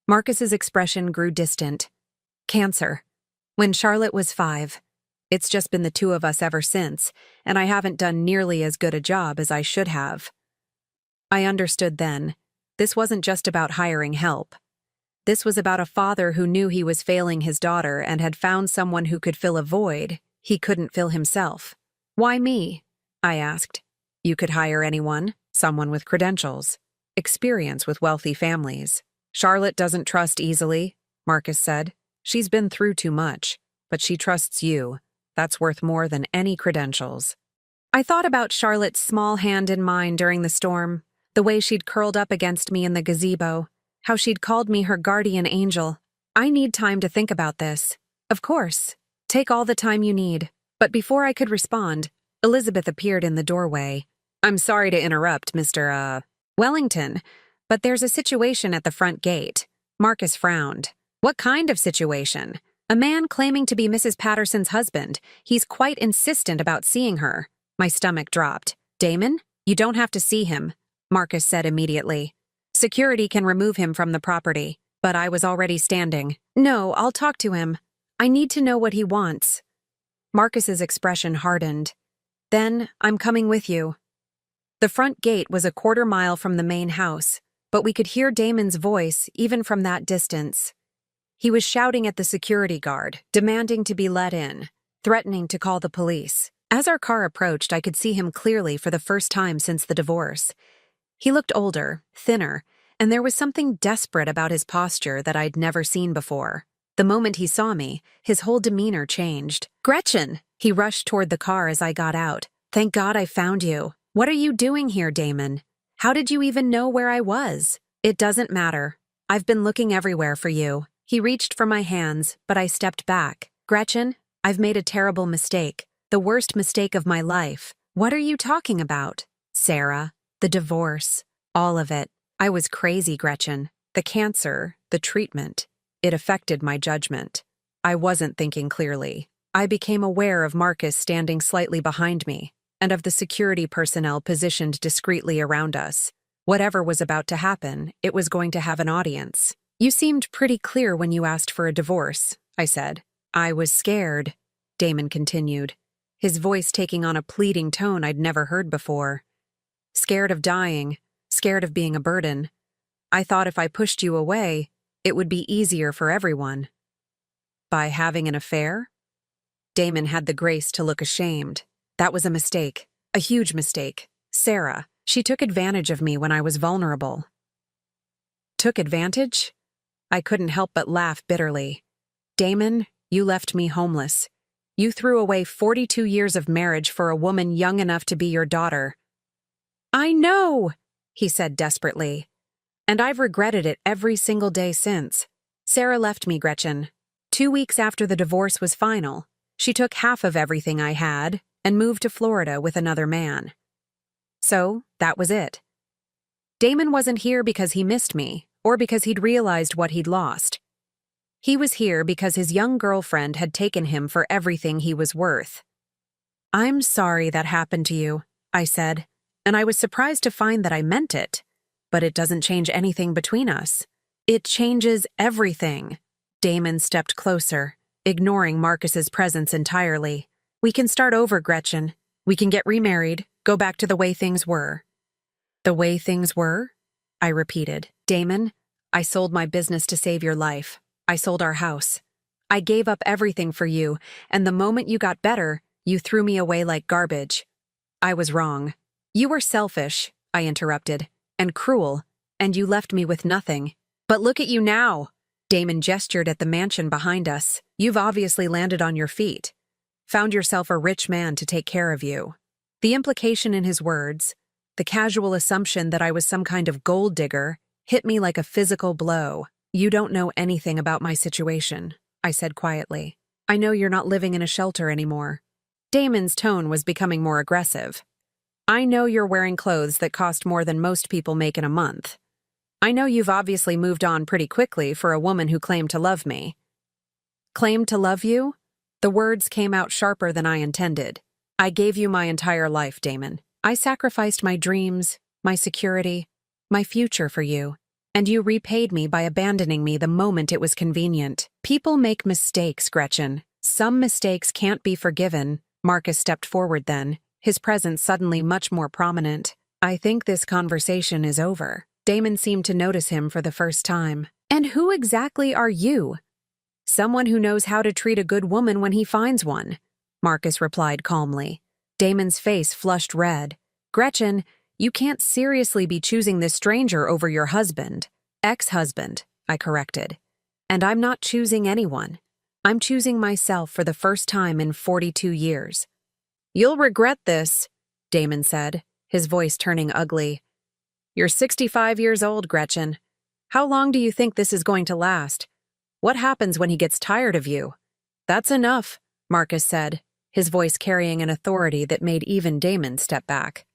Marcus's expression grew distant. Cancer. When Charlotte was 5. It's just been the two of us ever since, and I haven't done nearly as good a job as I should have. I understood then. This wasn't just about hiring help. This was about a father who knew he was failing his daughter and had found someone who could fill a void he couldn't fill himself. Why me? I asked. You could hire anyone, someone with credentials, experience with wealthy families. Charlotte doesn't trust easily, Marcus said. She's been through too much, but she trusts you. That's worth more than any credentials. I thought about Charlotte's small hand in mine during the storm, the way she'd curled up against me in the gazebo, how she'd called me her guardian angel. I need time to think about this. Of course. Take all the time you need. But before I could respond, Elizabeth appeared in the doorway. I'm sorry to interrupt, Mr. Wellington, but there's a situation at the front gate. Marcus frowned. What kind of situation? A man claiming to be Mrs. Patterson's husband. He's quite insistent about seeing her. My stomach dropped. Damon, you don't have to see him, Marcus said immediately. Security can remove him from the property. But I was already standing. No, I'll talk to him. I need to know what he wants. Marcus's expression hardened. Then, I'm coming with you. The front gate was a quarter-mile from the main house, but we could hear Damon's voice even from that distance. He was shouting at the security guard, demanding to be let in, threatening to call the police. As our car approached, I could see him clearly for the first time since the divorce. He looked older, thinner, and there was something desperate about his posture that I'd never seen before. The moment he saw me, his whole demeanor changed. Gretchen! He rushed toward the car as I got out. Thank God I found you. What are you doing here, Damon? How did you even know where I was? It doesn't matter. I've been looking everywhere for you. He reached for my hands, but I stepped back. Gretchen, I've made a terrible mistake. The worst mistake of my life. What are you talking about? Sarah, the divorce, all of it. I was crazy, Gretchen. The cancer, the treatment. It affected my judgment. I wasn't thinking clearly. I became aware of Marcus standing slightly behind me, and of the security personnel positioned discreetly around us. Whatever was about to happen, it was going to have an audience. You seemed pretty clear when you asked for a divorce, I said. I was scared, Damon continued, his voice taking on a pleading tone I'd never heard before. Scared of dying, scared of being a burden. I thought if I pushed you away, it would be easier for everyone. By having an affair? Damon had the grace to look ashamed. That was a mistake, a huge mistake. Sarah, she took advantage of me when I was vulnerable. Took advantage? I couldn't help but laugh bitterly. Damon, you left me homeless. You threw away 42 years of marriage for a woman young enough to be your daughter. I know, he said desperately. And I've regretted it every single day since. Sarah left me, Gretchen. 2 weeks after the divorce was final, she took half of everything I had and moved to Florida with another man. So, that was it. Damon wasn't here because he missed me, or because he'd realized what he'd lost. He was here because his young girlfriend had taken him for everything he was worth. I'm sorry that happened to you, I said, and I was surprised to find that I meant it. But it doesn't change anything between us. It changes everything. Damon stepped closer, ignoring Marcus's presence entirely. We can start over, Gretchen. We can get remarried, go back to the way things were. The way things were? I repeated. Damon, I sold my business to save your life. I sold our house. I gave up everything for you, and the moment you got better, you threw me away like garbage. I was wrong. You were selfish, I interrupted, and cruel, and you left me with nothing. But look at you now! Damon gestured at the mansion behind us. You've obviously landed on your feet. Found yourself a rich man to take care of you. The implication in his words, the casual assumption that I was some kind of gold digger, hit me like a physical blow. You don't know anything about my situation, I said quietly. I know you're not living in a shelter anymore. Damon's tone was becoming more aggressive. I know you're wearing clothes that cost more than most people make in a month. I know you've obviously moved on pretty quickly for a woman who claimed to love me. Claimed to love you? The words came out sharper than I intended. I gave you my entire life, Damon. I sacrificed my dreams, my security, my future for you, and you repaid me by abandoning me the moment it was convenient. People make mistakes, Gretchen. Some mistakes can't be forgiven. Marcus stepped forward then, his presence suddenly much more prominent. I think this conversation is over. Damon seemed to notice him for the first time. And who exactly are you? Someone who knows how to treat a good woman when he finds one, Marcus replied calmly. Damon's face flushed red. Gretchen, you can't seriously be choosing this stranger over your husband. Ex-husband, I corrected. And I'm not choosing anyone. I'm choosing myself for the first time in 42 years. You'll regret this, Damon said, his voice turning ugly. You're 65 years old, Gretchen. How long do you think this is going to last? What happens when he gets tired of you? That's enough, Marcus said, his voice carrying an authority that made even Damon step back.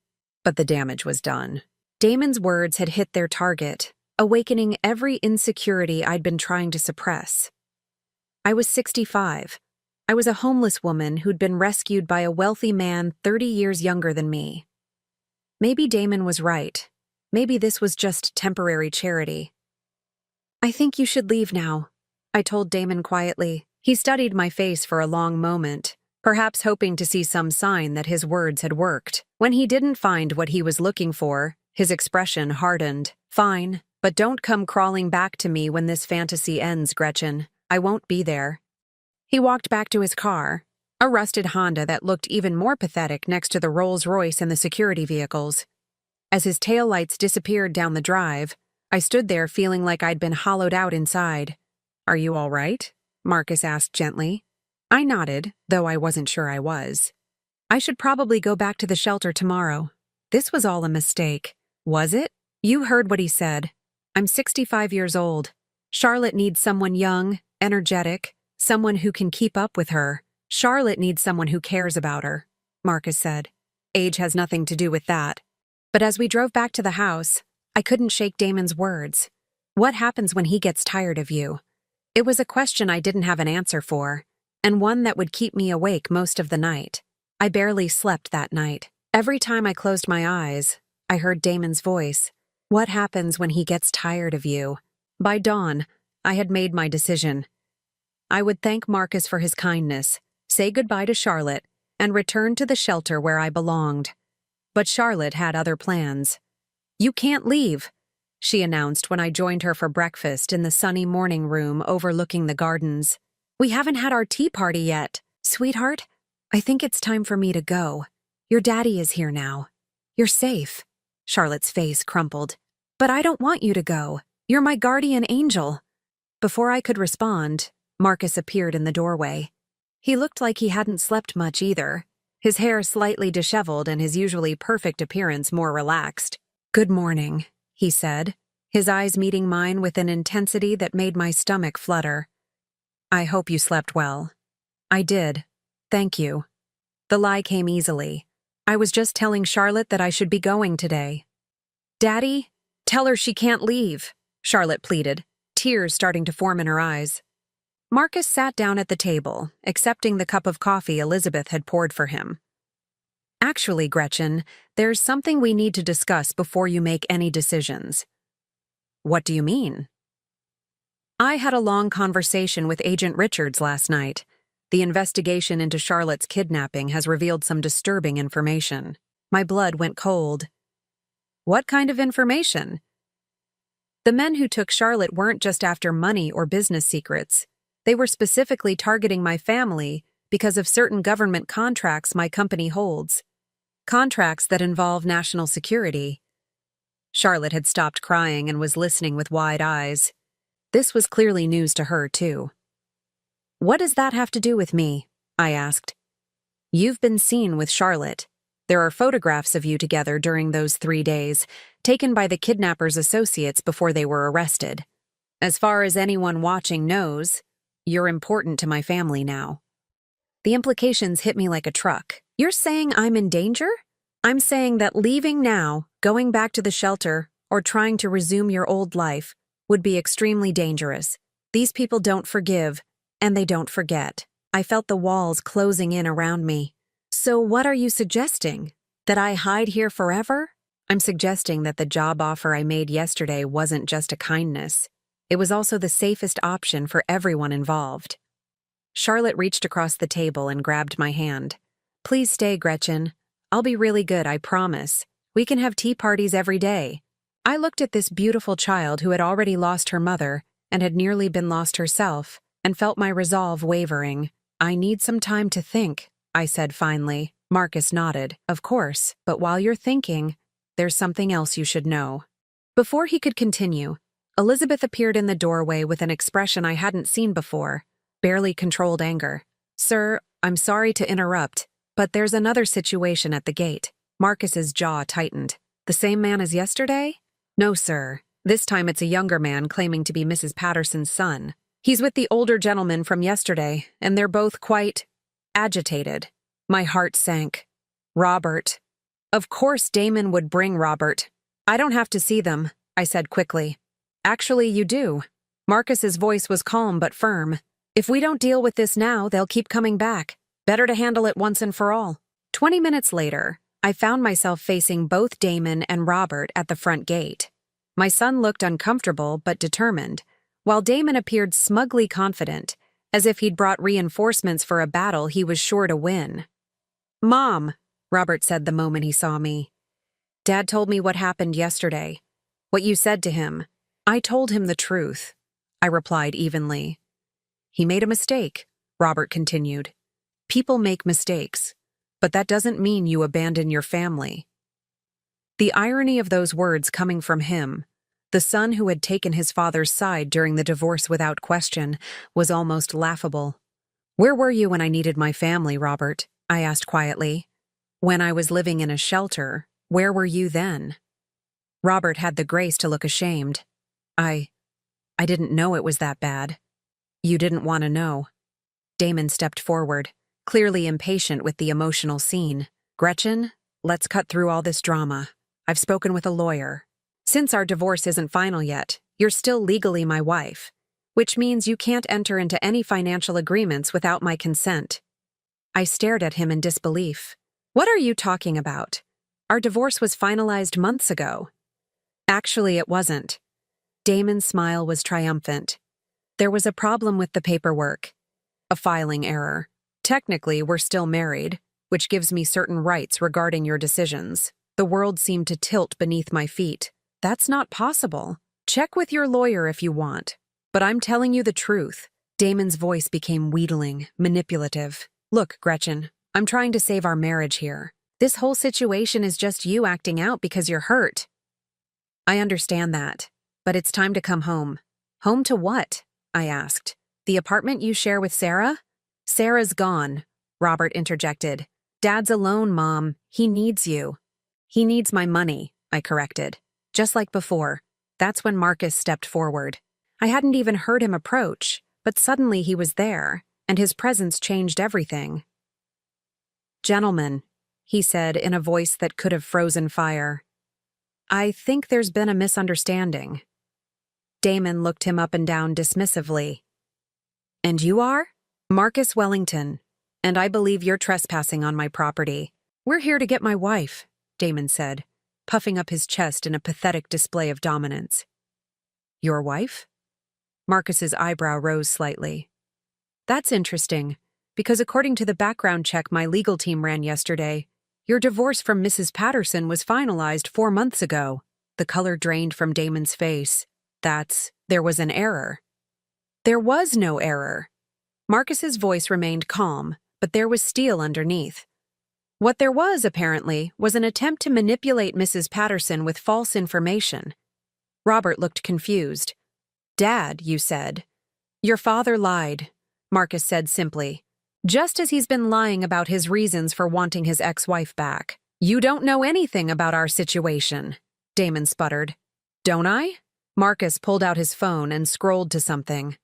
But the damage was done. Damon's words had hit their target, awakening every insecurity I'd been trying to suppress. I was 65. I was a homeless woman who'd been rescued by a wealthy man 30 years younger than me. Maybe Damon was right. Maybe this was just temporary charity. I think you should leave now, I told Damon quietly. He studied my face for a long moment, perhaps hoping to see some sign that his words had worked. When he didn't find what he was looking for, his expression hardened. Fine, but don't come crawling back to me when this fantasy ends, Gretchen. I won't be there. He walked back to his car, a rusted Honda that looked even more pathetic next to the Rolls-Royce and the security vehicles. As his taillights disappeared down the drive, I stood there feeling like I'd been hollowed out inside. Are you all right? Marcus asked gently. I nodded, though I wasn't sure I was. I should probably go back to the shelter tomorrow. This was all a mistake. Was it? You heard what he said. I'm 65 years old. Charlotte needs someone young, energetic, someone who can keep up with her. Charlotte needs someone who cares about her, Marcus said. Age has nothing to do with that. But as we drove back to the house, I couldn't shake Damon's words. What happens when he gets tired of you? It was a question I didn't have an answer for, and one that would keep me awake most of the night. I barely slept that night. Every time I closed my eyes, I heard Damon's voice. What happens when he gets tired of you? By dawn, I had made my decision. I would thank Marcus for his kindness, say goodbye to Charlotte, and return to the shelter where I belonged. But Charlotte had other plans. You can't leave, she announced when I joined her for breakfast in the sunny morning room overlooking the gardens. We haven't had our tea party yet. Sweetheart, I think it's time for me to go. Your daddy is here now. You're safe. Charlotte's face crumpled. But I don't want you to go. You're my guardian angel. Before I could respond, Marcus appeared in the doorway. He looked like he hadn't slept much either, his hair slightly disheveled and his usually perfect appearance more relaxed. Good morning, he said, his eyes meeting mine with an intensity that made my stomach flutter. I hope you slept well. I did. Thank you. The lie came easily. I was just telling Charlotte that I should be going today. Daddy, tell her she can't leave, Charlotte pleaded, tears starting to form in her eyes. Marcus sat down at the table, accepting the cup of coffee Elizabeth had poured for him. Actually, Gretchen, there's something we need to discuss before you make any decisions. What do you mean? I had a long conversation with Agent Richards last night. The investigation into Charlotte's kidnapping has revealed some disturbing information. My blood went cold. What kind of information? The men who took Charlotte weren't just after money or business secrets. They were specifically targeting my family because of certain government contracts my company holds. Contracts that involve national security. Charlotte had stopped crying and was listening with wide eyes. This was clearly news to her, too. What does that have to do with me? I asked. You've been seen with Charlotte. There are photographs of you together during those 3 days, taken by the kidnappers' associates before they were arrested. As far as anyone watching knows, you're important to my family now. The implications hit me like a truck. You're saying I'm in danger? I'm saying that leaving now, going back to the shelter, or trying to resume your old life would be extremely dangerous. These people don't forgive, and they don't forget. I felt the walls closing in around me. So what are you suggesting? That I hide here forever? I'm suggesting that the job offer I made yesterday wasn't just a kindness. It was also the safest option for everyone involved. Charlotte reached across the table and grabbed my hand. Please stay, Gretchen. I'll be really good, I promise. We can have tea parties every day. I looked at this beautiful child who had already lost her mother and had nearly been lost herself, and felt my resolve wavering. I need some time to think, I said finally. Marcus nodded. Of course, but while you're thinking, there's something else you should know. Before he could continue, Elizabeth appeared in the doorway with an expression I hadn't seen before, barely controlled anger. Sir, I'm sorry to interrupt, but there's another situation at the gate. Marcus's jaw tightened. The same man as yesterday? No, sir. This time it's a younger man claiming to be Mrs. Patterson's son. He's with the older gentleman from yesterday, and they're both quite agitated. My heart sank. Robert. Of course Damon would bring Robert. I don't have to see them, I said quickly. Actually, you do. Marcus's voice was calm but firm. If we don't deal with this now, they'll keep coming back. Better to handle it once and for all. 20 minutes later, I found myself facing both Damon and Robert at the front gate. My son looked uncomfortable but determined, while Damon appeared smugly confident, as if he'd brought reinforcements for a battle he was sure to win. Mom, Robert said the moment he saw me. Dad told me what happened yesterday. What you said to him. I told him the truth, I replied evenly. He made a mistake, Robert continued. People make mistakes, but that doesn't mean you abandon your family. The irony of those words coming from him, the son who had taken his father's side during the divorce without question, was almost laughable. Where were you when I needed my family, Robert? I asked quietly. When I was living in a shelter, where were you then? Robert had the grace to look ashamed. I didn't know it was that bad. You didn't want to know. Damon stepped forward, clearly impatient with the emotional scene. Gretchen, let's cut through all this drama. I've spoken with a lawyer. Since our divorce isn't final yet, you're still legally my wife, which means you can't enter into any financial agreements without my consent. I stared at him in disbelief. What are you talking about? Our divorce was finalized months ago. Actually, it wasn't. Damon's smile was triumphant. There was a problem with the paperwork. A filing error. Technically, we're still married, which gives me certain rights regarding your decisions. The world seemed to tilt beneath my feet. That's not possible. Check with your lawyer if you want. But I'm telling you the truth. Damon's voice became wheedling, manipulative. Look, Gretchen, I'm trying to save our marriage here. This whole situation is just you acting out because you're hurt. I understand that, but it's time to come home. Home to what? I asked. The apartment you share with Sarah? Sarah's gone, Robert interjected. Dad's alone, Mom. He needs you. He needs my money, I corrected. Just like before. That's when Marcus stepped forward. I hadn't even heard him approach, but suddenly he was there, and his presence changed everything. Gentlemen, he said in a voice that could have frozen fire. I think there's been a misunderstanding. Damon looked him up and down dismissively. And you are? Marcus Wellington, and I believe you're trespassing on my property. We're here to get my wife, Damon said, puffing up his chest in a pathetic display of dominance. Your wife? Marcus's eyebrow rose slightly. That's interesting, because according to the background check my legal team ran yesterday, your divorce from Mrs. Patterson was finalized 4 months ago. The color drained from Damon's face. There was an error. There was no error. Marcus's voice remained calm, but there was steel underneath. What there was, apparently, was an attempt to manipulate Mrs. Patterson with false information. Robert looked confused. Dad, you said. Your father lied, Marcus said simply, just as he's been lying about his reasons for wanting his ex-wife back. You don't know anything about our situation, Damon sputtered. Don't I? Marcus pulled out his phone and scrolled to something.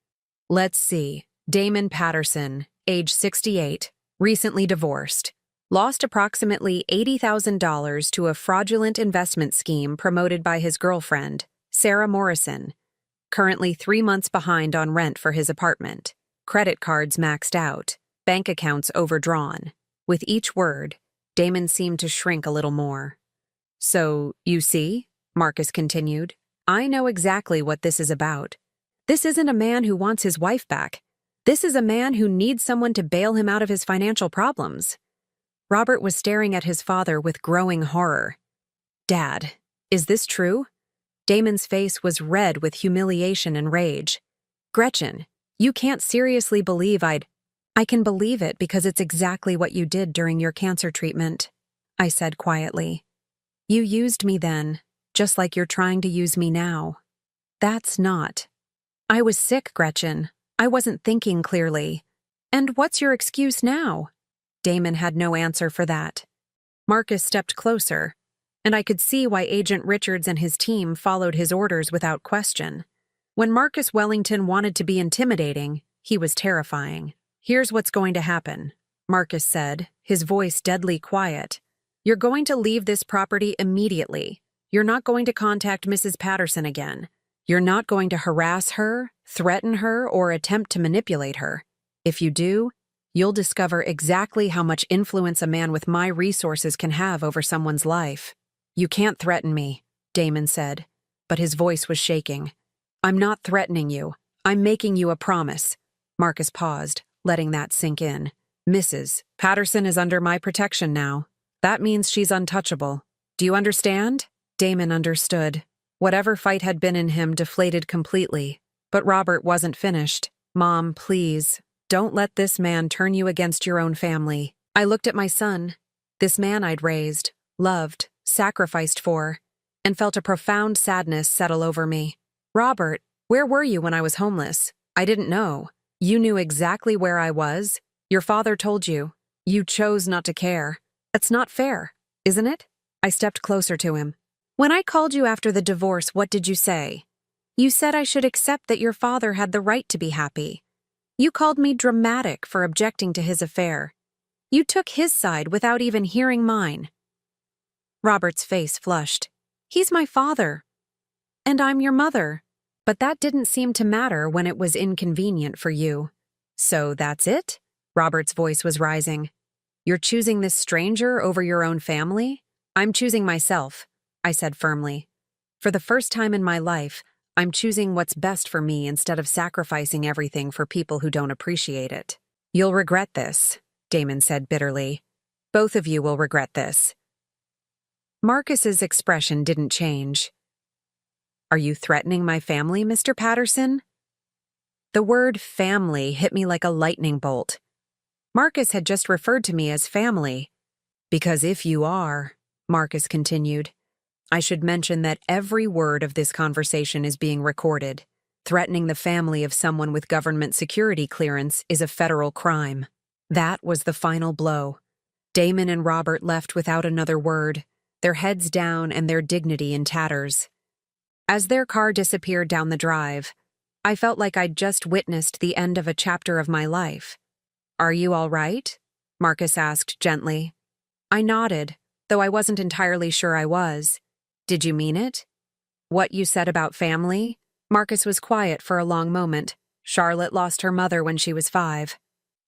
Let's see. Damon Patterson, age 68, recently divorced. Lost approximately $80,000 to a fraudulent investment scheme promoted by his girlfriend, Sarah Morrison. Currently 3 months behind on rent for his apartment. Credit cards maxed out. Bank accounts overdrawn. With each word, Damon seemed to shrink a little more. "So, you see," Marcus continued, "I know exactly what this is about. This isn't a man who wants his wife back. This is a man who needs someone to bail him out of his financial problems." Robert was staring at his father with growing horror. "Dad, is this true?" Damon's face was red with humiliation and rage. "Gretchen, you can't seriously believe I can believe it because it's exactly what you did during your cancer treatment," I said quietly. "You used me then, just like you're trying to use me now." "That's not." "I was sick, Gretchen. I wasn't thinking clearly." "And what's your excuse now?" Damon had no answer for that. Marcus stepped closer, and I could see why Agent Richards and his team followed his orders without question. When Marcus Wellington wanted to be intimidating, he was terrifying. "Here's what's going to happen," Marcus said, his voice deadly quiet. "You're going to leave this property immediately. You're not going to contact Mrs. Patterson again. You're not going to harass her, threaten her, or attempt to manipulate her. If you do, you'll discover exactly how much influence a man with my resources can have over someone's life." "You can't threaten me," Damon said, but his voice was shaking. "I'm not threatening you. I'm making you a promise." Marcus paused, letting that sink in. "Mrs. Patterson is under my protection now. That means she's untouchable. Do you understand?" Damon understood. Whatever fight had been in him deflated completely. But Robert wasn't finished. "Mom, please, don't let this man turn you against your own family." I looked at my son, this man I'd raised, loved, sacrificed for, and felt a profound sadness settle over me. "Robert, where were you when I was homeless?" "I didn't know." "You knew exactly where I was. Your father told you. You chose not to care. It's not fair, isn't it?" I stepped closer to him. "When I called you after the divorce, what did you say?" "You said I should accept that your father had the right to be happy. You called me dramatic for objecting to his affair. You took his side without even hearing mine." Robert's face flushed. "He's my father. And I'm your mother. But that didn't seem to matter when it was inconvenient for you." "So that's it?" Robert's voice was rising. "You're choosing this stranger over your own family?" "I'm choosing myself," I said firmly. "For the first time in my life, I'm choosing what's best for me instead of sacrificing everything for people who don't appreciate it." "You'll regret this," Damon said bitterly. "Both of you will regret this." Marcus's expression didn't change. "Are you threatening my family, Mr. Patterson?" The word family hit me like a lightning bolt. Marcus had just referred to me as family. "Because if you are," Marcus continued, "I should mention that every word of this conversation is being recorded. Threatening the family of someone with government security clearance is a federal crime." That was the final blow. Damon and Robert left without another word, their heads down and their dignity in tatters. As their car disappeared down the drive, I felt like I'd just witnessed the end of a chapter of my life. "Are you all right?" Marcus asked gently. I nodded, though I wasn't entirely sure I was. "Did you mean it? What you said about family?" Marcus was quiet for a long moment. "Charlotte lost her mother when she was 5.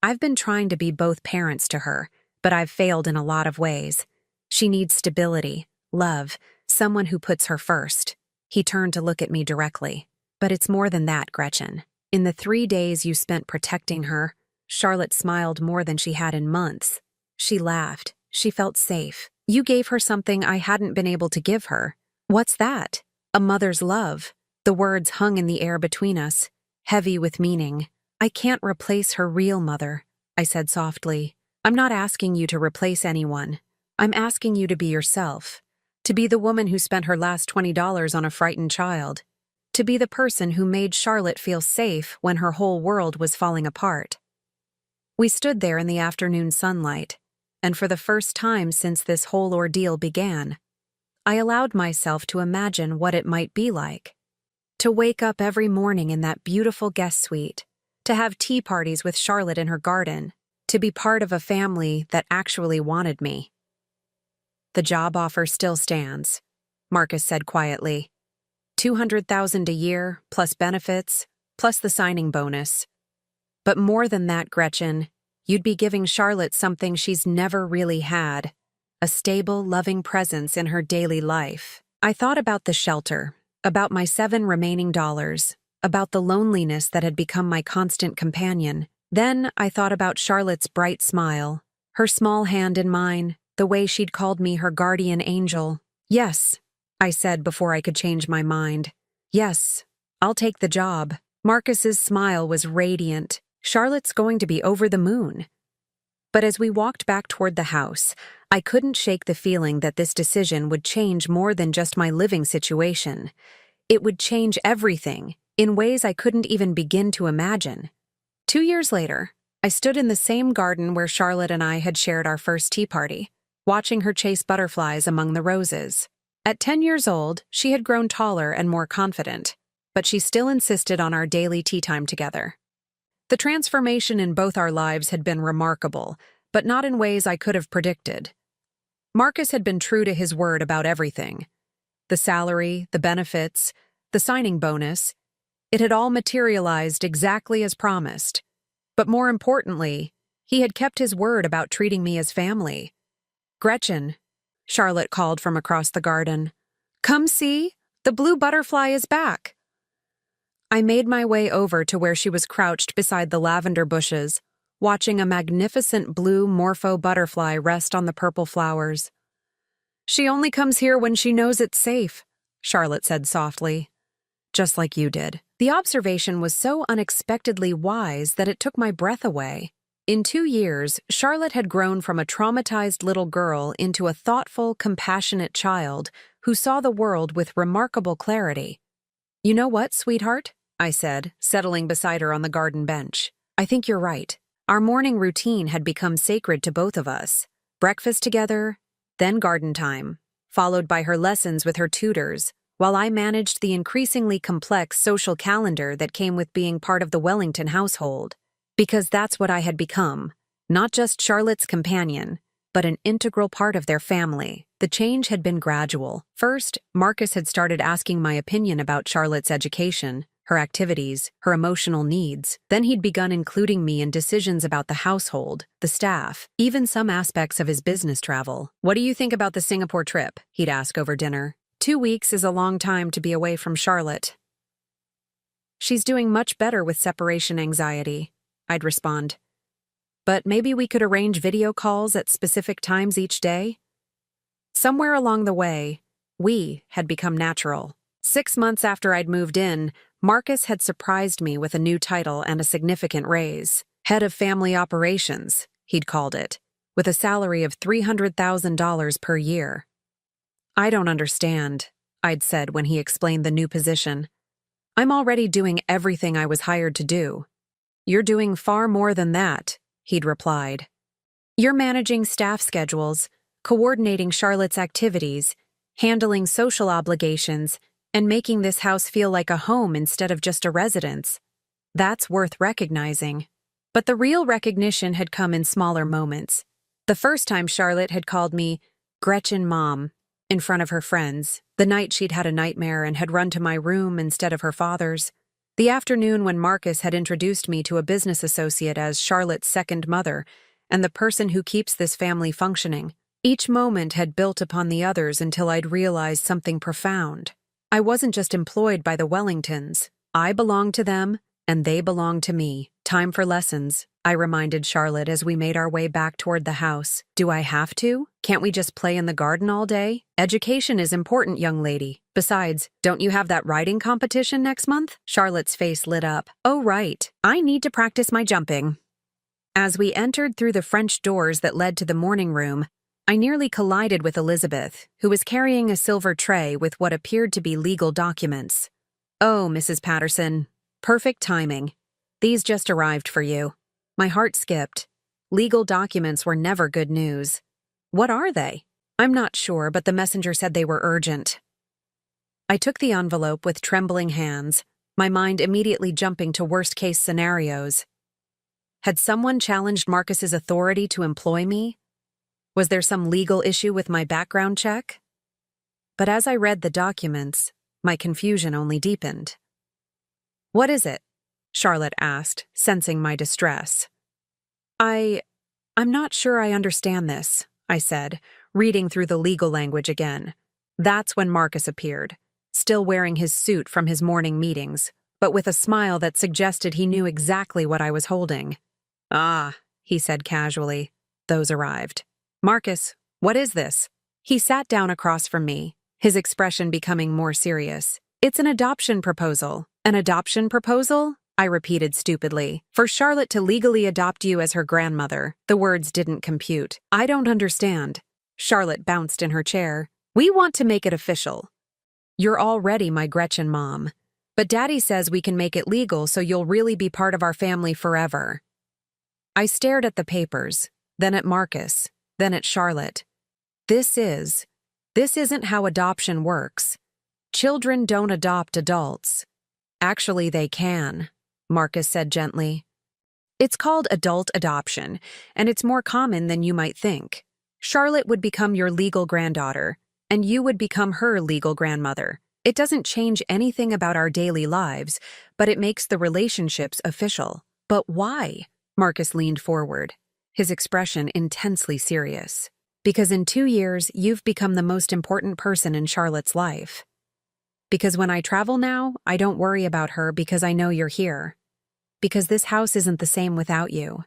I've been trying to be both parents to her, but I've failed in a lot of ways. She needs stability, love, someone who puts her first." He turned to look at me directly. "But it's more than that, Gretchen. In the 3 days you spent protecting her, Charlotte smiled more than she had in months. She laughed. She felt safe. You gave her something I hadn't been able to give her." "What's that?" "A mother's love." The words hung in the air between us, heavy with meaning. "I can't replace her real mother," I said softly. "I'm not asking you to replace anyone. I'm asking you to be yourself. To be the woman who spent her last $20 on a frightened child. To be the person who made Charlotte feel safe when her whole world was falling apart." We stood there in the afternoon sunlight, and for the first time since this whole ordeal began, I allowed myself to imagine what it might be like. To wake up every morning in that beautiful guest suite, to have tea parties with Charlotte in her garden, to be part of a family that actually wanted me. "The job offer still stands," Marcus said quietly. $200,000 a year, plus benefits, plus the signing bonus. "But more than that, Gretchen, You'd be giving Charlotte something she's never really had, a stable, loving presence in her daily life. I thought about the shelter, about my 7 remaining dollars, about the loneliness that had become my constant companion. Then I thought about Charlotte's bright smile, her small hand in mine, the way she'd called me her guardian angel. Yes, I said before I could change my mind. Yes, I'll take the job. Marcus's smile was radiant. Charlotte's going to be over the moon. But as we walked back toward the house, I couldn't shake the feeling that this decision would change more than just my living situation. It would change everything, in ways I couldn't even begin to imagine. 2 years later, I stood in the same garden where Charlotte and I had shared our first tea party, watching her chase butterflies among the roses. At 10 years old, she had grown taller and more confident, but she still insisted on our daily tea time together. The transformation in both our lives had been remarkable, but not in ways I could have predicted. Marcus had been true to his word about everything. The salary, the benefits, the signing bonus. It had all materialized exactly as promised. But more importantly, he had kept his word about treating me as family. "Gretchen," Charlotte called from across the garden. "Come see, the blue butterfly is back." I made my way over to where she was crouched beside the lavender bushes, watching a magnificent blue morpho butterfly rest on the purple flowers. "She only comes here when she knows it's safe," Charlotte said softly. "Just like you did." The observation was so unexpectedly wise that it took my breath away. In 2 years, Charlotte had grown from a traumatized little girl into a thoughtful, compassionate child who saw the world with remarkable clarity. "You know what, sweetheart?" I said, settling beside her on the garden bench. "I think you're right. Our morning routine had become sacred to both of us. Breakfast together, then garden time, followed by her lessons with her tutors, while I managed the increasingly complex social calendar that came with being part of the Wellington household. Because that's what I had become, not just Charlotte's companion, but an integral part of their family. The change had been gradual. First, Marcus had started asking my opinion about Charlotte's education, her activities, her emotional needs. Then he'd begun including me in decisions about the household, the staff, even some aspects of his business travel. "What do you think about the Singapore trip?" he'd ask over dinner. 2 weeks is a long time to be away from Charlotte. "She's doing much better with separation anxiety," I'd respond. "But maybe we could arrange video calls at specific times each day?" Somewhere along the way, we had become natural. 6 months after I'd moved in, Marcus had surprised me with a new title and a significant raise. Head of Family Operations, he'd called it, with a salary of $300,000 per year. "I don't understand," I'd said when he explained the new position. "I'm already doing everything I was hired to do." "You're doing far more than that," he'd replied. "You're managing staff schedules, coordinating Charlotte's activities, handling social obligations, and making this house feel like a home instead of just a residence. That's worth recognizing." But the real recognition had come in smaller moments. The first time Charlotte had called me Gretchen Mom in front of her friends, the night she'd had a nightmare and had run to my room instead of her father's, the afternoon when Marcus had introduced me to a business associate as Charlotte's second mother and the person who keeps this family functioning. Each moment had built upon the others until I'd realized something profound. I wasn't just employed by the Wellingtons. I belonged to them, and they belonged to me. "Time for lessons," I reminded Charlotte as we made our way back toward the house. "Do I have to? Can't we just play in the garden all day? Education is important, young lady. Besides, don't you have that writing competition next month?" Charlotte's face lit up. "Oh, right. I need to practice my jumping." As we entered through the French doors that led to the morning room, I nearly collided with Elizabeth, who was carrying a silver tray with what appeared to be legal documents. "Oh, Mrs. Patterson. Perfect timing. These just arrived for you." My heart skipped. Legal documents were never good news. "What are they?" "I'm not sure, but the messenger said they were urgent." I took the envelope with trembling hands, my mind immediately jumping to worst-case scenarios. Had someone challenged Marcus's authority to employ me? Was there some legal issue with my background check? But as I read the documents, my confusion only deepened. "What is it?" Charlotte asked, sensing my distress. I'm not sure I understand this, I said, reading through the legal language again. That's when Marcus appeared, still wearing his suit from his morning meetings, but with a smile that suggested he knew exactly what I was holding. Ah, he said casually. Those arrived. Marcus, what is this? He sat down across from me, his expression becoming more serious. It's an adoption proposal. An adoption proposal? I repeated stupidly. For Charlotte to legally adopt you as her grandmother. The words didn't compute. I don't understand. Charlotte bounced in her chair. We want to make it official. You're already my Gretchen mom. But Daddy says we can make it legal so you'll really be part of our family forever. I stared at the papers, then at Marcus, then at Charlotte. This isn't how adoption works. Children don't adopt adults. Actually, they can, Marcus said gently. It's called adult adoption, and it's more common than you might think. Charlotte would become your legal granddaughter, and you would become her legal grandmother. It doesn't change anything about our daily lives, but it makes the relationships official. But why? Marcus leaned forward, his expression intensely serious. Because in 2 years, you've become the most important person in Charlotte's life. Because when I travel now, I don't worry about her because I know you're here. Because this house isn't the same without you.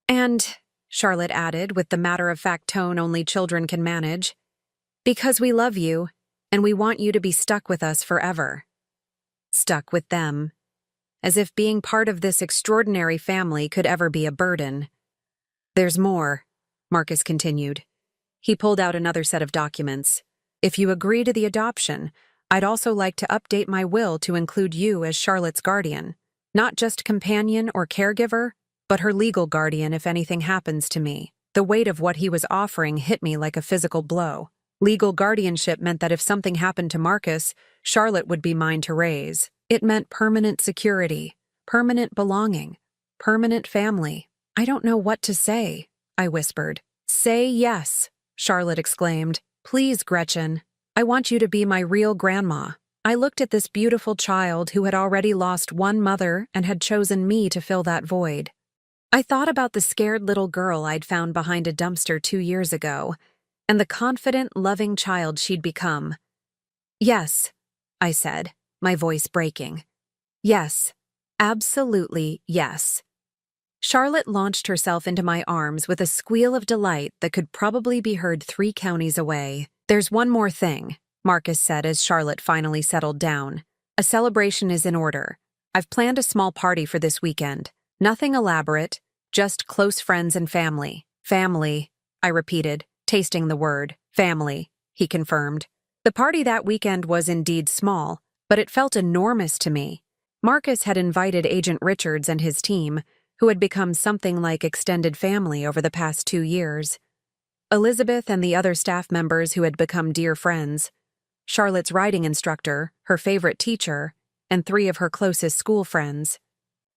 And, Charlotte added with the matter-of-fact tone only children can manage, because we love you, and we want you to be stuck with us forever. Stuck with them. As if being part of this extraordinary family could ever be a burden. There's more, Marcus continued. He pulled out another set of documents. If you agree to the adoption, I'd also like to update my will to include you as Charlotte's guardian. Not just companion or caregiver, but her legal guardian if anything happens to me. The weight of what he was offering hit me like a physical blow. Legal guardianship meant that if something happened to Marcus, Charlotte would be mine to raise. It meant permanent security, permanent belonging, permanent family. I don't know what to say, I whispered. Say yes, Charlotte exclaimed. Please, Gretchen. I want you to be my real grandma. I looked at this beautiful child who had already lost one mother and had chosen me to fill that void. I thought about the scared little girl I'd found behind a dumpster 2 years ago, and the confident, loving child she'd become. Yes, I said, my voice breaking. Yes, absolutely yes. Charlotte launched herself into my arms with a squeal of delight that could probably be heard 3 counties away. There's one more thing, Marcus said as Charlotte finally settled down. A celebration is in order. I've planned a small party for this weekend. Nothing elaborate, just close friends and family. Family, I repeated, tasting the word. Family, he confirmed. The party that weekend was indeed small, but it felt enormous to me. Marcus had invited Agent Richards and his team, who had become something like extended family over the past 2 years. Elizabeth and the other staff members who had become dear friends, Charlotte's riding instructor, her favorite teacher, and 3 of her closest school friends.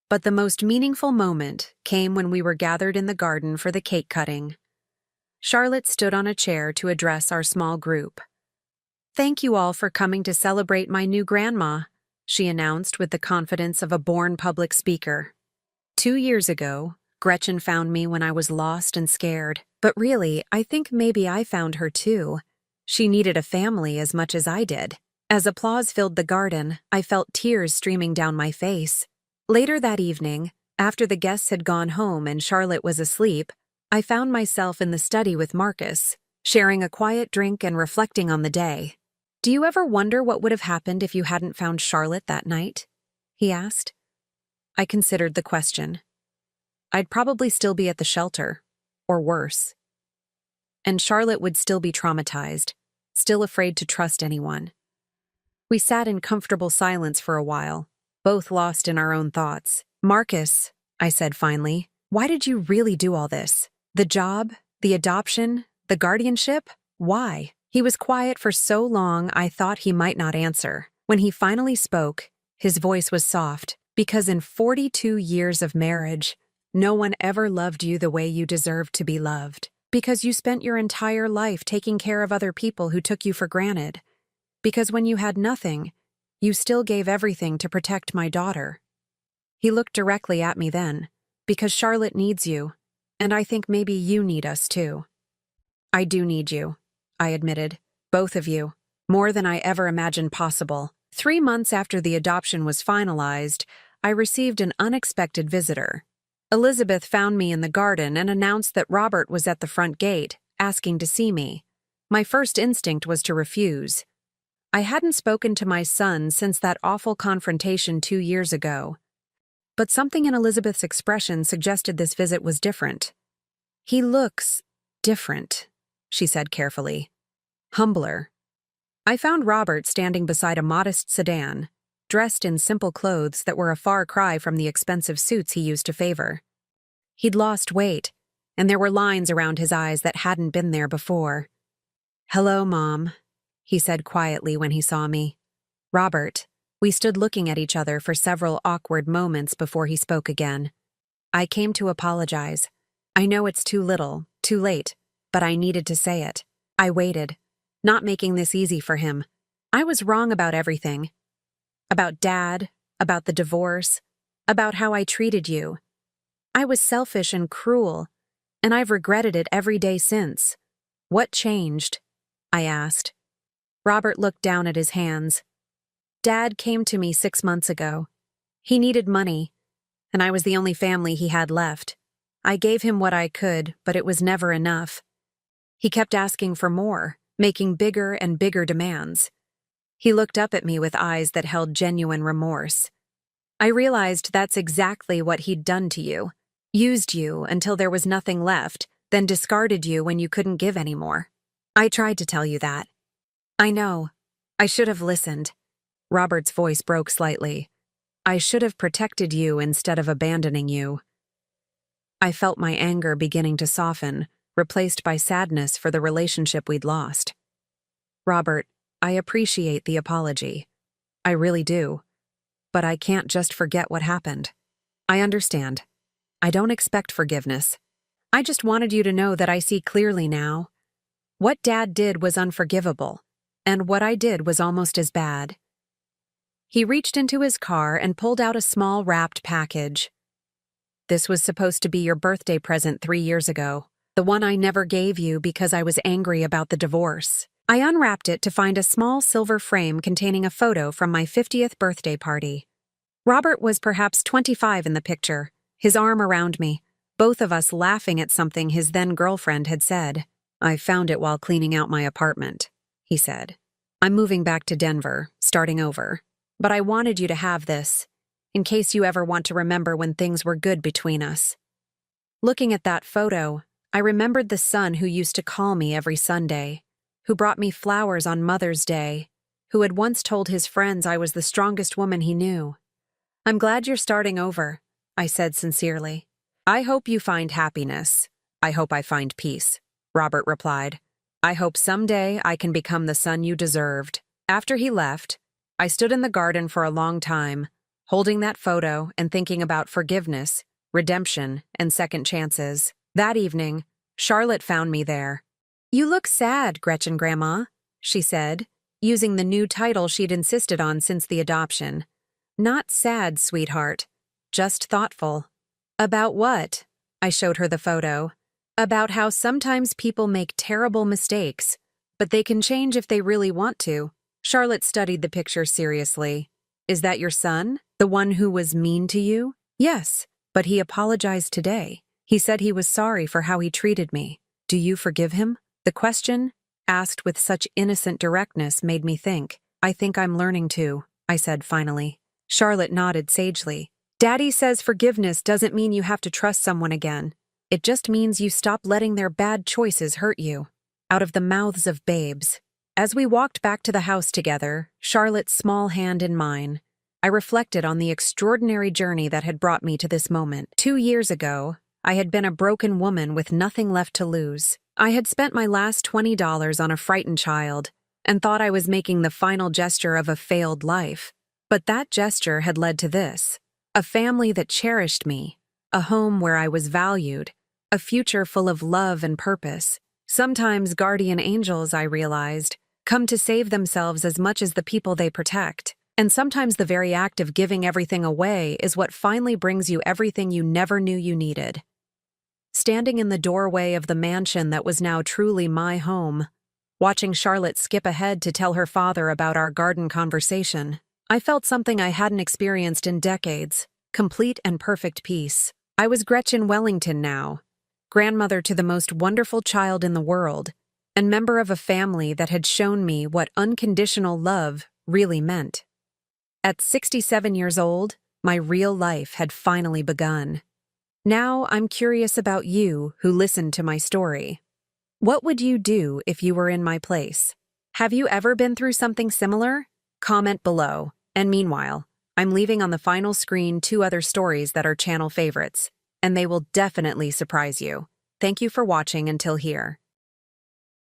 But the most meaningful moment came when we were gathered in the garden for the cake cutting. Charlotte stood on a chair to address our small group. Thank you all for coming to celebrate my new grandma, she announced with the confidence of a born public speaker. 2 years ago, Gretchen found me when I was lost and scared. But really, I think maybe I found her too. She needed a family as much as I did. As applause filled the garden, I felt tears streaming down my face. Later that evening, after the guests had gone home and Charlotte was asleep, I found myself in the study with Marcus, sharing a quiet drink and reflecting on the day. Do you ever wonder what would have happened if you hadn't found Charlotte that night? He asked. I considered the question. I'd probably still be at the shelter, or worse. And Charlotte would still be traumatized, still afraid to trust anyone. We sat in comfortable silence for a while, both lost in our own thoughts. Marcus, I said finally, why did you really do all this? The job, the adoption, the guardianship? Why? He was quiet for so long I thought he might not answer. When he finally spoke, his voice was soft, because in 42 years of marriage, no one ever loved you the way you deserved to be loved. Because you spent your entire life taking care of other people who took you for granted. Because when you had nothing, you still gave everything to protect my daughter. He looked directly at me then. Because Charlotte needs you. And I think maybe you need us too. I do need you, I admitted. Both of you. More than I ever imagined possible. 3 months after the adoption was finalized, I received an unexpected visitor. Elizabeth found me in the garden and announced that Robert was at the front gate, asking to see me. My first instinct was to refuse. I hadn't spoken to my son since that awful confrontation 2 years ago. But something in Elizabeth's expression suggested this visit was different. He looks different, she said carefully. Humbler. I found Robert standing beside a modest sedan, dressed in simple clothes that were a far cry from the expensive suits he used to favor. He'd lost weight, and there were lines around his eyes that hadn't been there before. "Hello, Mom," he said quietly when he saw me. "Robert." We stood looking at each other for several awkward moments before he spoke again. "I came to apologize. I know it's too little, too late, but I needed to say it. I waited, not making this easy for him. I was wrong about everything. About Dad, about the divorce, about how I treated you. I was selfish and cruel, and I've regretted it every day since. What changed?" I asked. Robert looked down at his hands. "Dad came to me 6 months ago. He needed money, and I was the only family he had left. I gave him what I could, but it was never enough. He kept asking for more, making bigger and bigger demands. He looked up at me with eyes that held genuine remorse. I realized that's exactly what he'd done to you. Used you until there was nothing left, then discarded you when you couldn't give anymore. I tried to tell you that. I know. I should have listened." Robert's voice broke slightly. "I should have protected you instead of abandoning you." I felt my anger beginning to soften, replaced by sadness for the relationship we'd lost. "Robert, I appreciate the apology. I really do. But I can't just forget what happened. I understand. I don't expect forgiveness. I just wanted you to know that I see clearly now. What Dad did was unforgivable, and what I did was almost as bad." He reached into his car and pulled out a small wrapped package. "This was supposed to be your birthday present 3 years ago, the one I never gave you because I was angry about the divorce." I unwrapped it to find a small silver frame containing a photo from my 50th birthday party. Robert was perhaps 25 in the picture, his arm around me, both of us laughing at something his then-girlfriend had said. "I found it while cleaning out my apartment," he said. "I'm moving back to Denver, starting over. But I wanted you to have this, in case you ever want to remember when things were good between us." Looking at that photo, I remembered the son who used to call me every Sunday, who brought me flowers on Mother's Day, who had once told his friends I was the strongest woman he knew. "I'm glad you're starting over," I said sincerely. "I hope you find happiness. I hope I find peace," Robert replied. "I hope someday I can become the son you deserved." After he left, I stood in the garden for a long time, holding that photo and thinking about forgiveness, redemption, and second chances. That evening, Charlotte found me there. "You look sad, Gretchen Grandma," she said, using the new title she'd insisted on since the adoption. "Not sad, sweetheart, just thoughtful." "About what?" I showed her the photo. "About how sometimes people make terrible mistakes, but they can change if they really want to." Charlotte studied the picture seriously. "Is that your son? The one who was mean to you?" "Yes, but he apologized today. He said he was sorry for how he treated me. Do you forgive him?" The question, asked with such innocent directness, made me think. "I think I'm learning to," I said finally. Charlotte nodded sagely. "Daddy says forgiveness doesn't mean you have to trust someone again. It just means you stop letting their bad choices hurt you." Out of the mouths of babes. As we walked back to the house together, Charlotte's small hand in mine, I reflected on the extraordinary journey that had brought me to this moment. 2 years ago, I had been a broken woman with nothing left to lose. I had spent my last $20 on a frightened child and thought I was making the final gesture of a failed life. But that gesture had led to this: a family that cherished me, a home where I was valued, a future full of love and purpose. Sometimes guardian angels, I realized, come to save themselves as much as the people they protect. And sometimes the very act of giving everything away is what finally brings you everything you never knew you needed. standing in the doorway of the mansion that was now truly my home. Watching Charlotte skip ahead to tell her father about our garden conversation, I felt something I hadn't experienced in decades, complete and perfect peace. I was Gretchen Wellington now, grandmother to the most wonderful child in the world, and member of a family that had shown me what unconditional love really meant. At 67 years old, my real life had finally begun. Now I'm curious about you who listened to my story. What would you do if you were in my place? Have you ever been through something similar? Comment below. And meanwhile, I'm leaving on the final screen 2 other stories that are channel favorites, and they will definitely surprise you. Thank you for watching until here.